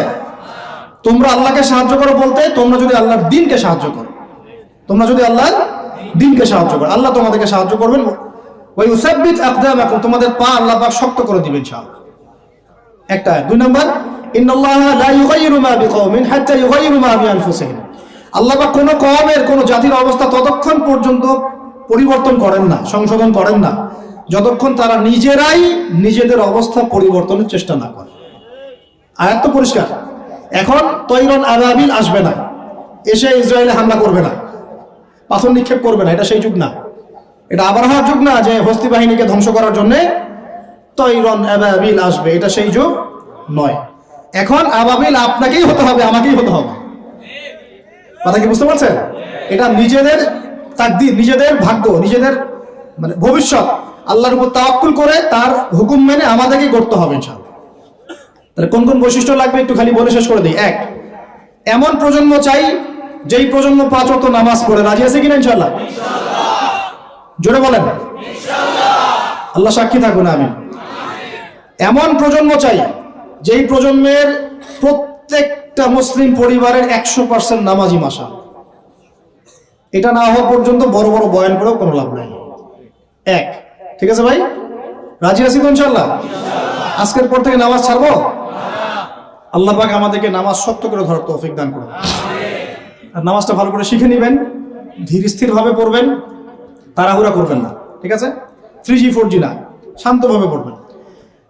তোমরা আল্লাহকে সাহায্য করো বলতে তোমরা যদি আল্লাহর দ্বীনকে সাহায্য করো, তোমরা যদি আল্লাহর দ্বীনকে সাহায্য করো আল্লাহ তোমাদেরকে সাহায্য করবেন। ওয়া ইউসাব্বিত আকদামাকুম, তোমাদের পা আল্লাহ পাক শক্ত করে দিবেন ইনশাআল্লাহ। একটা। 2 নম্বর, ইন্নাল্লাহা লা ইউগাইয়িরু মা বিকওমিন হাত্তা ইউগাইয়িরু মা বিআনফুসিহিম, আল্লাহ পাক কোন কওমের কোন জাতির অবস্থা ততক্ষণ পর্যন্ত পরিবর্তন করেন না, সংশোধন করেন না, যতক্ষণ তারা নিজেরাই নিজেদের অবস্থা পরিবর্তনের চেষ্টা না করে। আয়াত তো পরিষ্কার। এখন তৈরন আবাবিল আসবে না, এসে ইসরায়েলে হামলা করবে না, পাথর নিক্ষেপ করবে না, এটা সেই যুগ না। এটা আবরাহার যুগ না যে হস্তি বাহিনীকে ধ্বংস করার জন্য তৈরন আবাবিল আসবে, এটা সেই যুগ নয়। এখন আবাবিল আপনাকেই হতে হবে, আমাকেই হতে হবে। কথা কি বুঝতে পারছেন? এটা নিজেদের তাকদীর, নিজেদের ভাগ্য, নিজেদের মানে ভবিষ্যৎ আল্লাহর উপর তাওয়াক্কুল করে তার হুকুম মেনে আমাদেরকে করতে হবে ইনশাআল্লাহ। তাহলে কোন কোন বৈশিষ্ট্য লাগবে একটু খালি বলে শেষ করে দিই। এক, এমন প্রজন্ম চাই যেই প্রজন্ম 5 ওয়াক্ত নামাজ পড়ে। রাজি আছে কিনা ইনশাআল্লাহ? জোরে বলেন ইনশাআল্লাহ। আল্লাহ সাক্ষী থাকুন, আমিন। এমন প্রজন্ম চাই যেই প্রজন্মের প্রত্যেকটা মুসলিম পরিবারের 100% নামাজি মাশা। এটা না হওয়া পর্যন্ত বড় বড় বয়ান করেও কোনো লাভ নাই। এক, ঠিক আছে ভাই? রাজি আছি তো ইনশাআল্লাহ? আজকের পর থেকে নামাজ ছাড়বো? আল্লাহ পাক আমাদেরকে নামাজ শক্ত করে ধরার তৌফিক দান করুন। আর নামাজটা ভালো করে শিখে নেবেন, ধীর স্থির ভাবে পড়বেন, তাড়াহুড়া করবেন না, ঠিক আছে? 3G 4G না, শান্তভাবে পড়বেন।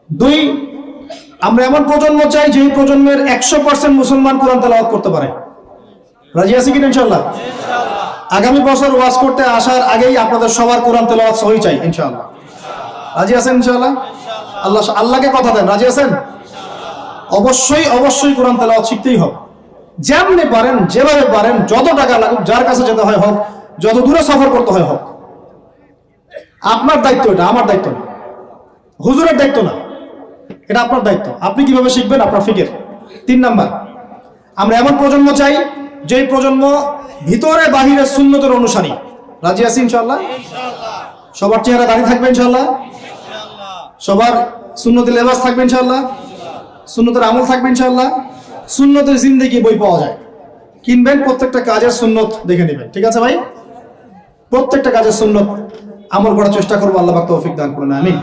2, আমরা এমন প্রজন্ম চাই যে প্রজন্মের 100% মুসলমান কোরআন তেলাওয়াত করতে পারে। রাজি আছি কিনা ইনশাআল্লাহ? আগামী বছর ওয়াজ করতে আসার আগেই আপনাদের সবার কোরআন তেলাওয়াত সহি চাই ইনশাআল্লাহ। রাজি আছেন ইনশাআল্লাহ? আল্লাহকে কথা দেন, রাজি আছেন? অবশ্যই কোরআন তেলাওয়াত শিখতেই হবে। যেমনি পারেন, যেভাবে পারেন, যত টাকা লাগুক, যার কাছে যেতে হয় হোক, যত দূরে সফর করতে হয় হোক, আপনার দায়িত্ব এটা, আমার দায়িত্ব না, হুজুরের দায়িত্ব না, এটা আপনার দায়িত্ব। আপনি কিভাবে শিখবেন আপনার ফিকির। 3 নাম্বার, আমরা এমন প্রজন্ম চাই যেই প্রজন্ম ভিতরে বাহিরে সুন্নতের অনুসারী। রাজি আছি ইনশাআল্লাহ? সবার চেহারা দাঁড়িয়ে থাকবে ইনশাআল্লাহ, সবার সুন্নতি লেবাস থাকবে ইনশাআল্লাহ, সুন্নতের আমল থাকবে ইনশাআল্লাহ। সুন্নতের জিন্দেগি বই পাওয়া যায়, কিনবেন, প্রত্যেকটা কাজের সুন্নত দেখে নেবেন, ঠিক আছে ভাই? প্রত্যেকটা কাজের সুন্নত আমল করার চেষ্টা করবো, আল্লাহ পাক তৌফিক দান করুন, আমিন।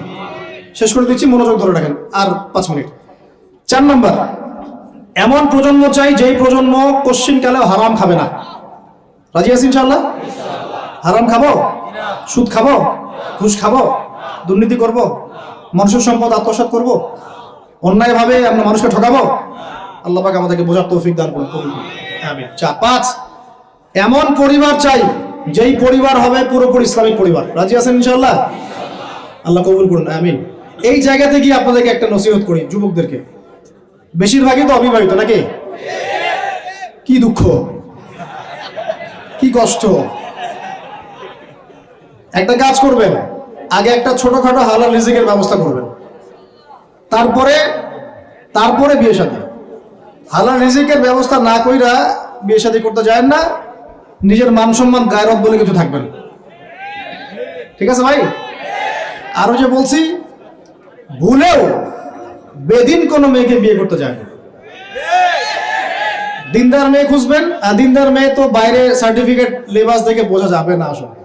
শেষ করে দিচ্ছি, মনোযোগ ধরে রাখেন, আর 5 মিনিট। 4 নাম্বার, এমন প্রজন্ম চাই যেই প্রজন্ম কোশ্চিনকালেও হারাম খাবে না। রাজি আছি ইনশাআল্লাহ? হারাম খাবো, সুদ খাবো, ঘুষ খাবো, দুর্নীতি করব, মানুষের সম্পদ আত্মসাৎ করব, অন্যায়ভাবে আমরা মানুষকে ঠকাবো? আল্লাহ পাক আমাদেরকে বোঝার তৌফিক দান করুন, আমিন। 5, এমন পরিবার চাই যেই পরিবার হবে পুরোপুরি ইসলামিক পরিবার। রাজি আছেন ইনশাআল্লাহ? আল্লাহ কবুল করুন, আমিন। এই জায়গাতে গিয়ে আপনাদেরকে একটা নসিহত করি, যুবকদেরকে, বেশিরভাগই তো অবিবাহিত নাকি? কি দুঃখ, কি কষ্ট। একটা কাজ করবেন, আগে একটা ছোটখাটো হালাল রিজিকের ব্যবস্থা করবেন, তারপরে বিয়ে শাদী। হালাল রিজিকের ব্যবস্থা না কইরা বিয়ে শাদী করতে যায় না, নিজের মান সম্মান গায়রত বলে কিছু থাকবে না, ঠিক আছে ভাই? আরো যে বলছি, ভুলেও বেদিন কোনো মেয়েকে বিয়ে করতে যায় না। দিনদার মেয়ে খুঁজবেন, আর দিনদার মেয়ে তো বাইরে সার্টিফিকেট লেবাস দেখে বোঝা যাবে না আসলে।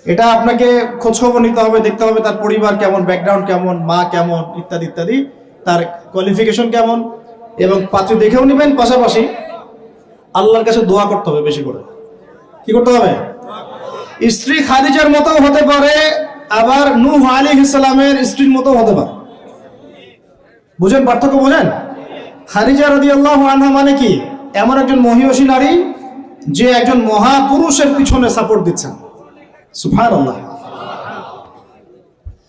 এটা আপনাকে খোঁজখবর নিতে হবে, দেখতে হবে তার পরিবার কেমন, ব্যাকগ্রাউন্ড কেমন, মা কেমন, ইত্যাদি ইত্যাদি, তার কোয়ালিফিকেশন কেমন, এবং পাত্রী দেখেও নেবেন। পাশাপাশি আল্লাহর কাছে দোয়া করতে হবে বেশি করে। কি করতে হবে? স্ত্রী খাদিজার মতো হতে পারে, আবার নূহ আলাইহিস সালামের স্ত্রীর মতো হতে পারে। বুঝেন পার্থক্য? বুঝেন? খাদিজা রাদিয়াল্লাহু আনহা মানে কি? এমন একজন মহিয়সী নারী যে একজন মহাপুরুষের পিছনে সাপোর্ট দিচ্ছেন। সুবহানাল্লাহ,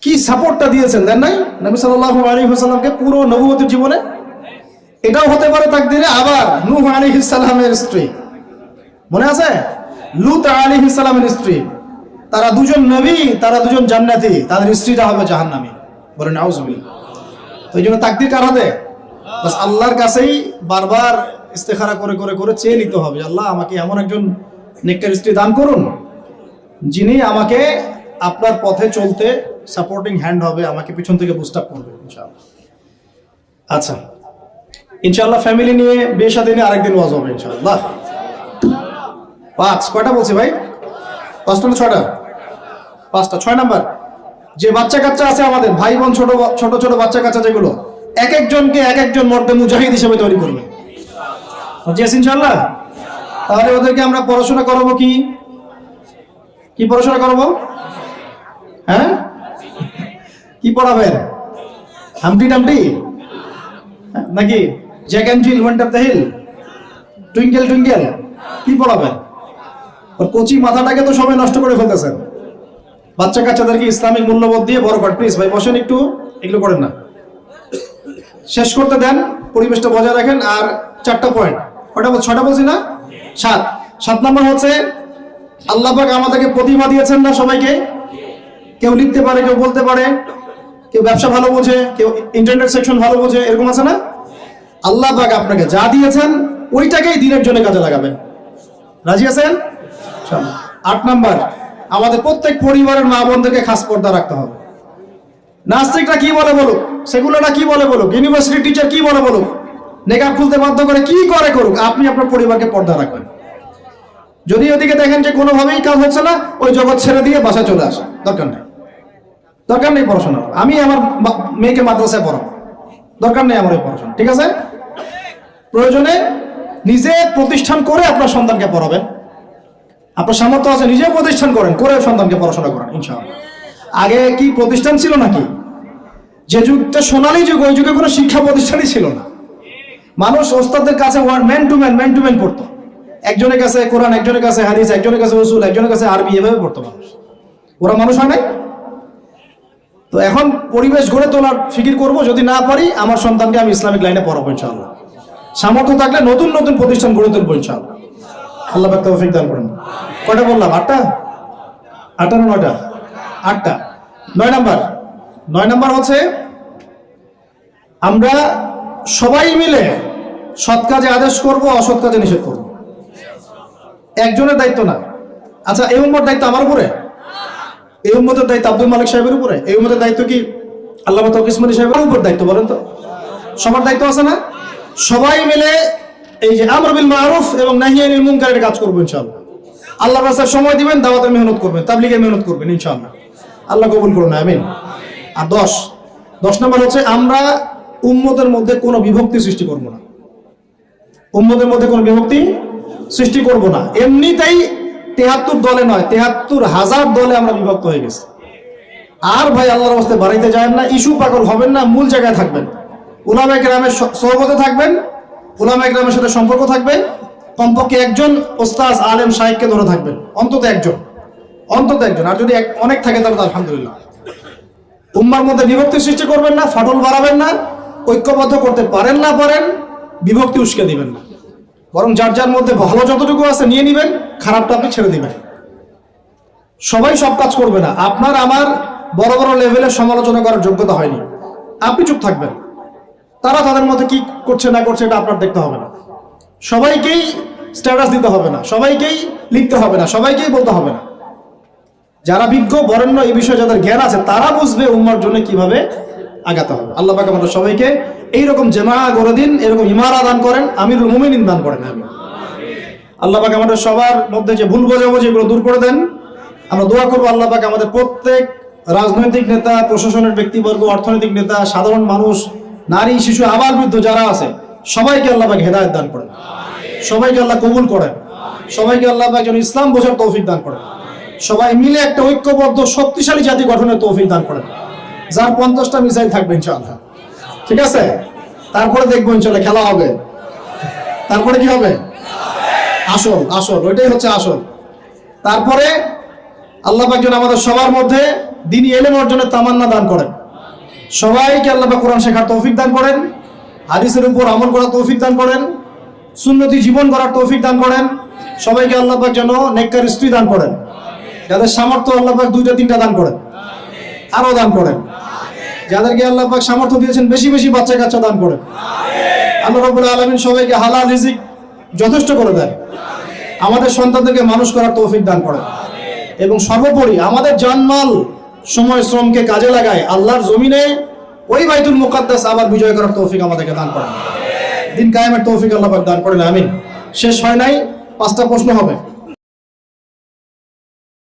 কি সাপোর্টটা দিয়েছেন, দেন নাই নবী সাল্লাল্লাহু আলাইহি ওয়াসাল্লামকে পুরো নবুয়তের জীবনে। এটাও হতে পারে তাকদীরে। আবার নূহ আলাইহিস সালামের স্ত্রী, মনে আছে? লূত আলাইহিস সালামের স্ত্রী, তারা দুজন নবী, তারা দুজন জান্নাতি, তাদের স্ত্রীরা হবে জাহান্নামী। বলেন নাউজুবিল্লাহ। তো এই জন্য তাকদীর কার হাতে? বাস আল্লাহর কাছেই বারবার ইস্তেখারা করে করে করে চেয়ে নিতে হবে, আল্লাহ আমাকে এমন একজন নেককার স্ত্রী দান করুন যিনি আমাকে আপনার পথে চলতে সাপোর্টিং হ্যান্ড হবে, আমাকে পিছন থেকে বুস্ট আপ করবে ইনশাআল্লাহ। আচ্ছা, ইনশাআল্লাহ ফ্যামিলি নিয়ে বিয়ে শাদী নিয়ে আরেকদিন ওয়াজ হবে ইনশাআল্লাহ। 5, কয়টা বলছি ভাই? 5টা না 6টা? 5টা। 6 নাম্বার, যে বাচ্চা কাচ্চা আছে আমাদের, ভাই বোন, ছোট ছোট বাচ্চা কাচ্চা যেগুলো, এক একজনকে এক একজন মর্দে মুজাহিদ হিসেবে তৈরি করবে। জি ইনশাআল্লাহ। তাহলে ওদেরকে আমরা পড়াশোনা করাবো কি পড়াশোনা করাবো? হ্যাঁ, কি পড়াবেন? হামটি টামটি নাকি Jack and Jill went up the hill, twinkle twinkle, কি পড়াবেন? ওর কচি মাথাটাকে তো সবাই নষ্ট করে ফেলতেছেন। বাচ্চা কাচ্চাদেরকে ইসলামিক মূল্যবোধ দিয়ে বড় কর। প্লিজ ভাই বসেন একটু, এগুলো করেন না, শেষ করতে দেন, পরিবেশটা বজায় রাখেন। আর 4টা পয়েন্ট, কয়টা? 6টা বলছি না? 7 নম্বর হচ্ছে, আল্লাহ পাক আমাদেরকে প্রতিভা দিয়েছেন না সবাইকে। কেউ লিখতে পারে, কেউ বলতে পারে, কেউ ব্যবসা ভালো বোঝে, কেউ ইন্টারনেট সেকশন ভালো বোঝে, এরকম আছে না? আল্লাহ পাক আপনাকে যা দিয়েছেন ওইটাকেই দিনের জন্য কাজে লাগাবেন। রাজি আছেন? 8 নাম্বার, আমাদের প্রত্যেক পরিবারের মা বোনদেরকে খাস পর্দা রাখতে হবে। নাস্তিকরা কি বলে বলুক, সেগুলোরা কি বলে বলুক, ইউনিভার্সিটি টিচার কি বলে বলুক, নেকাব খুলতে বাধ্য করে কি করে করুক, আপনি আপনার পরিবারকে পর্দা রাখবেন। যদি ওদিকে দেখেন যে কোনোভাবেই কাজ হচ্ছে না, ওই জগৎ ছেড়ে দিয়ে বাসায় চলে আসা, দরকার নেই পড়াশোনা। আমি আমার মেয়েকে মাদ্রাসায় পড়াবো, দরকার নেই আমার এই পড়াশোনা, ঠিক আছে? প্রয়োজনে নিজে প্রতিষ্ঠান করে আপনার সন্তানকে পড়াবেন। আপনার সামর্থ্য আছে, নিজে প্রতিষ্ঠান করেন, করে সন্তানকে পড়াশোনা করেন ইনশাআল্লাহ। আগে কি প্রতিষ্ঠান ছিল নাকি? যে যুগটা সোনালী যুগ, ওই যুগে কোনো শিক্ষা প্রতিষ্ঠানই ছিল না। মানুষ ওস্তাদের কাছে ম্যান টু ম্যান পড়তো। একজনের কাছে কোরআন, একজনের কাছে হাদিস, একজনের কাছে উসুল, একজনের কাছে আরবি, এভাবে পড়তো মানুষ। ওরা মানুষ হয় নাই? তো এখন পরিবেশ গড়ে তোলার ফিকির করব, যদি না পারি আমার সন্তানকে আমি ইসলামিক লাইনে পড়াবো ইনশাআল্লাহ। সামর্থ্য থাকলে নতুন নতুন প্রতিষ্ঠান গড়ে তুলবো ইনশাআল্লাহ। আল্লাহ পাক তৌফিক দান করেন। কয়টা বললাম? 8টা না 9টা? 8টা। 9 নাম্বার হচ্ছে আমরা সবাই মিলে সৎ কাজে আদেশ করব, অসৎ কাজে নিষেধ করব। একজনের দায়িত্ব না। আচ্ছা, এই উম্মতের দায়িত্ব আমার উপরে? এই উম্মতের দায়িত্ব আব্দুল মালিক সাহেবের উপরে? এই উম্মতের দায়িত্ব কি আল্লামা তৌকির উসমানী সাহেবের উপর দায়িত্ব? বলেন তো, সবার দায়িত্ব আছে না? সবাই মিলে এই যে আমর বিল মারুফ এবং নাহি আনিল মুনকারের কাজ করবো ইনশাআল্লাহ। আল্লাহর রাস্তায় সময় দিবেন, দাওয়াতের মেহনত করবেন, তাবলীগের মেহনত করবেন ইনশাআল্লাহ। আল্লাহ কবুল করুন, আমিন। আর 10 নম্বর হচ্ছে আমরা উম্মতের মধ্যে কোনো বিভক্তি সৃষ্টি করব না। উম্মতের মধ্যে কোনো বিভক্তি সৃষ্টি করব না। এমনিতেই 73 দলে নয়, 73,000 দলে আমরা বিভক্ত হয়ে গেছি। আর ভাই আল্লাহর রাস্তায় বাড়াইতে যাবেন না, ইস্যু পাগল হবেন না, মূল জায়গায় থাকবেন। উলামায়ে কেরামের সোহবতে থাকবেন, উলামায়ে কেরামের সাথে সম্পর্ক থাকবে। কমপক্ষে একজন ওস্তাদ আলেম শাইখকে ধরে থাকবেন, অন্তত একজন। আর যদি অনেক থাকে তাহলে আলহামদুলিল্লাহ। উম্মার মধ্যে বিভক্তি সৃষ্টি করবেন না, ফাটল বাড়াবেন না। ঐক্যবদ্ধ করতে পারেন না পারেন, বিভক্তি উস্কে দিবেন না। বরং যার যার মধ্যে ভালো যতটুকু আছে নিয়ে নিবেন, খারাপটা আপনি ছেড়ে দিবেন। সবাই সব কাজ করবে না। আপনার আমার বড় বড় লেভেলে সমালোচনা করার যোগ্যতা হয়নি, আপনি চুপ থাকবেন। তারা তাদের মধ্যে কি করছে না করছে এটা আপনার দেখতে হবে না। সবাইকেই স্ট্যাটাস দিতে হবে না, সবাইকেই লিখতে হবে না, সবাইকেই বলতে হবে না। যারা বিজ্ঞ বরেণ্য এই বিষয়ে যাদের জ্ঞান আছে তারা বুঝবে উম্মার জন্য কিভাবে আগাতে হবে। আল্লাহ পাক আমাদের সবাইকে এইরকম জামা গড়ে দিন, এরকম ইমারা দান করেন, আমিরুল মুমিনিন দান করেন। আমি আল্লাহ পাক আমাদের সবার মধ্যে যে ভুল বোঝাবুঝি এগুলো দূর করে দেন। আমরা দোয়া করবো আল্লাহ পাক আমাদের প্রত্যেক রাজনৈতিক নেতা, প্রশাসনের ব্যক্তিবর্গ, অর্থনৈতিক নেতা, সাধারণ মানুষ, নারী, শিশু, আবাল বৃদ্ধ যারা আছে সবাইকে আল্লাহ পাক হেদায়েত দান করেন, সবাইকে আল্লাহ কবুল করেন, সবাইকে আল্লাহ পাক যেন ইসলাম বোঝার তৌফিক দান করেন। সবাই মিলে একটা ঐক্যবদ্ধ শক্তিশালী জাতি গঠনের তৌফিক দান করেন, যার 50টা মিসাইল থাকবে ইনশাআল্লাহ। ঠিক আছে? তারপরে দেখবো ইনশাআল্লাহ খেলা হবে। তারপরে কি হবে? আসল ওইটাই হচ্ছে আসল। তারপরে আল্লাহ পাক যেন আমাদের সবার মধ্যে দ্বীনি ইলম অর্জনের তামান্না দান করেন। সবাইকে আল্লাহ পাক কোরআন শেখার তৌফিক দান করেন, হাদিসের উপর আমল করার তৌফিক দান করেন, সুন্নতি জীবন গড়ার তৌফিক দান করেন। সবাইকে আল্লাহ পাক যেন নেককার স্ত্রী দান করেন। যাদের সামর্থ্য আল্লাহ পাক 2টা 3টা দান করেন, আরো দান করেন। যাদেরকে আল্লাহ পাক সামর্থ্য দিয়েছেন বেশি বেশি বাচ্চা কাচ্চা দান করেন। আল্লাহ রাব্বুল আলামিন সবাইকে হালাল রিজিক যথেষ্ট করে দেন। আমাদের সন্তানদেরকে মানুষ করার তৌফিক দান করেন এবং সর্বোপরি আমাদের জানমাল সময় শ্রমকে কাজে লাগায় আল্লাহর জমিনে ওই বাইতুল মুকাদ্দাস আবার বিজয় করার তৌফিক আমাদেরকে দান করেন। দিন কায়েমের তৌফিক আল্লাহ পাক দান করেন, আমিন। শেষ হয় নাই, 5টা প্রশ্ন হবে।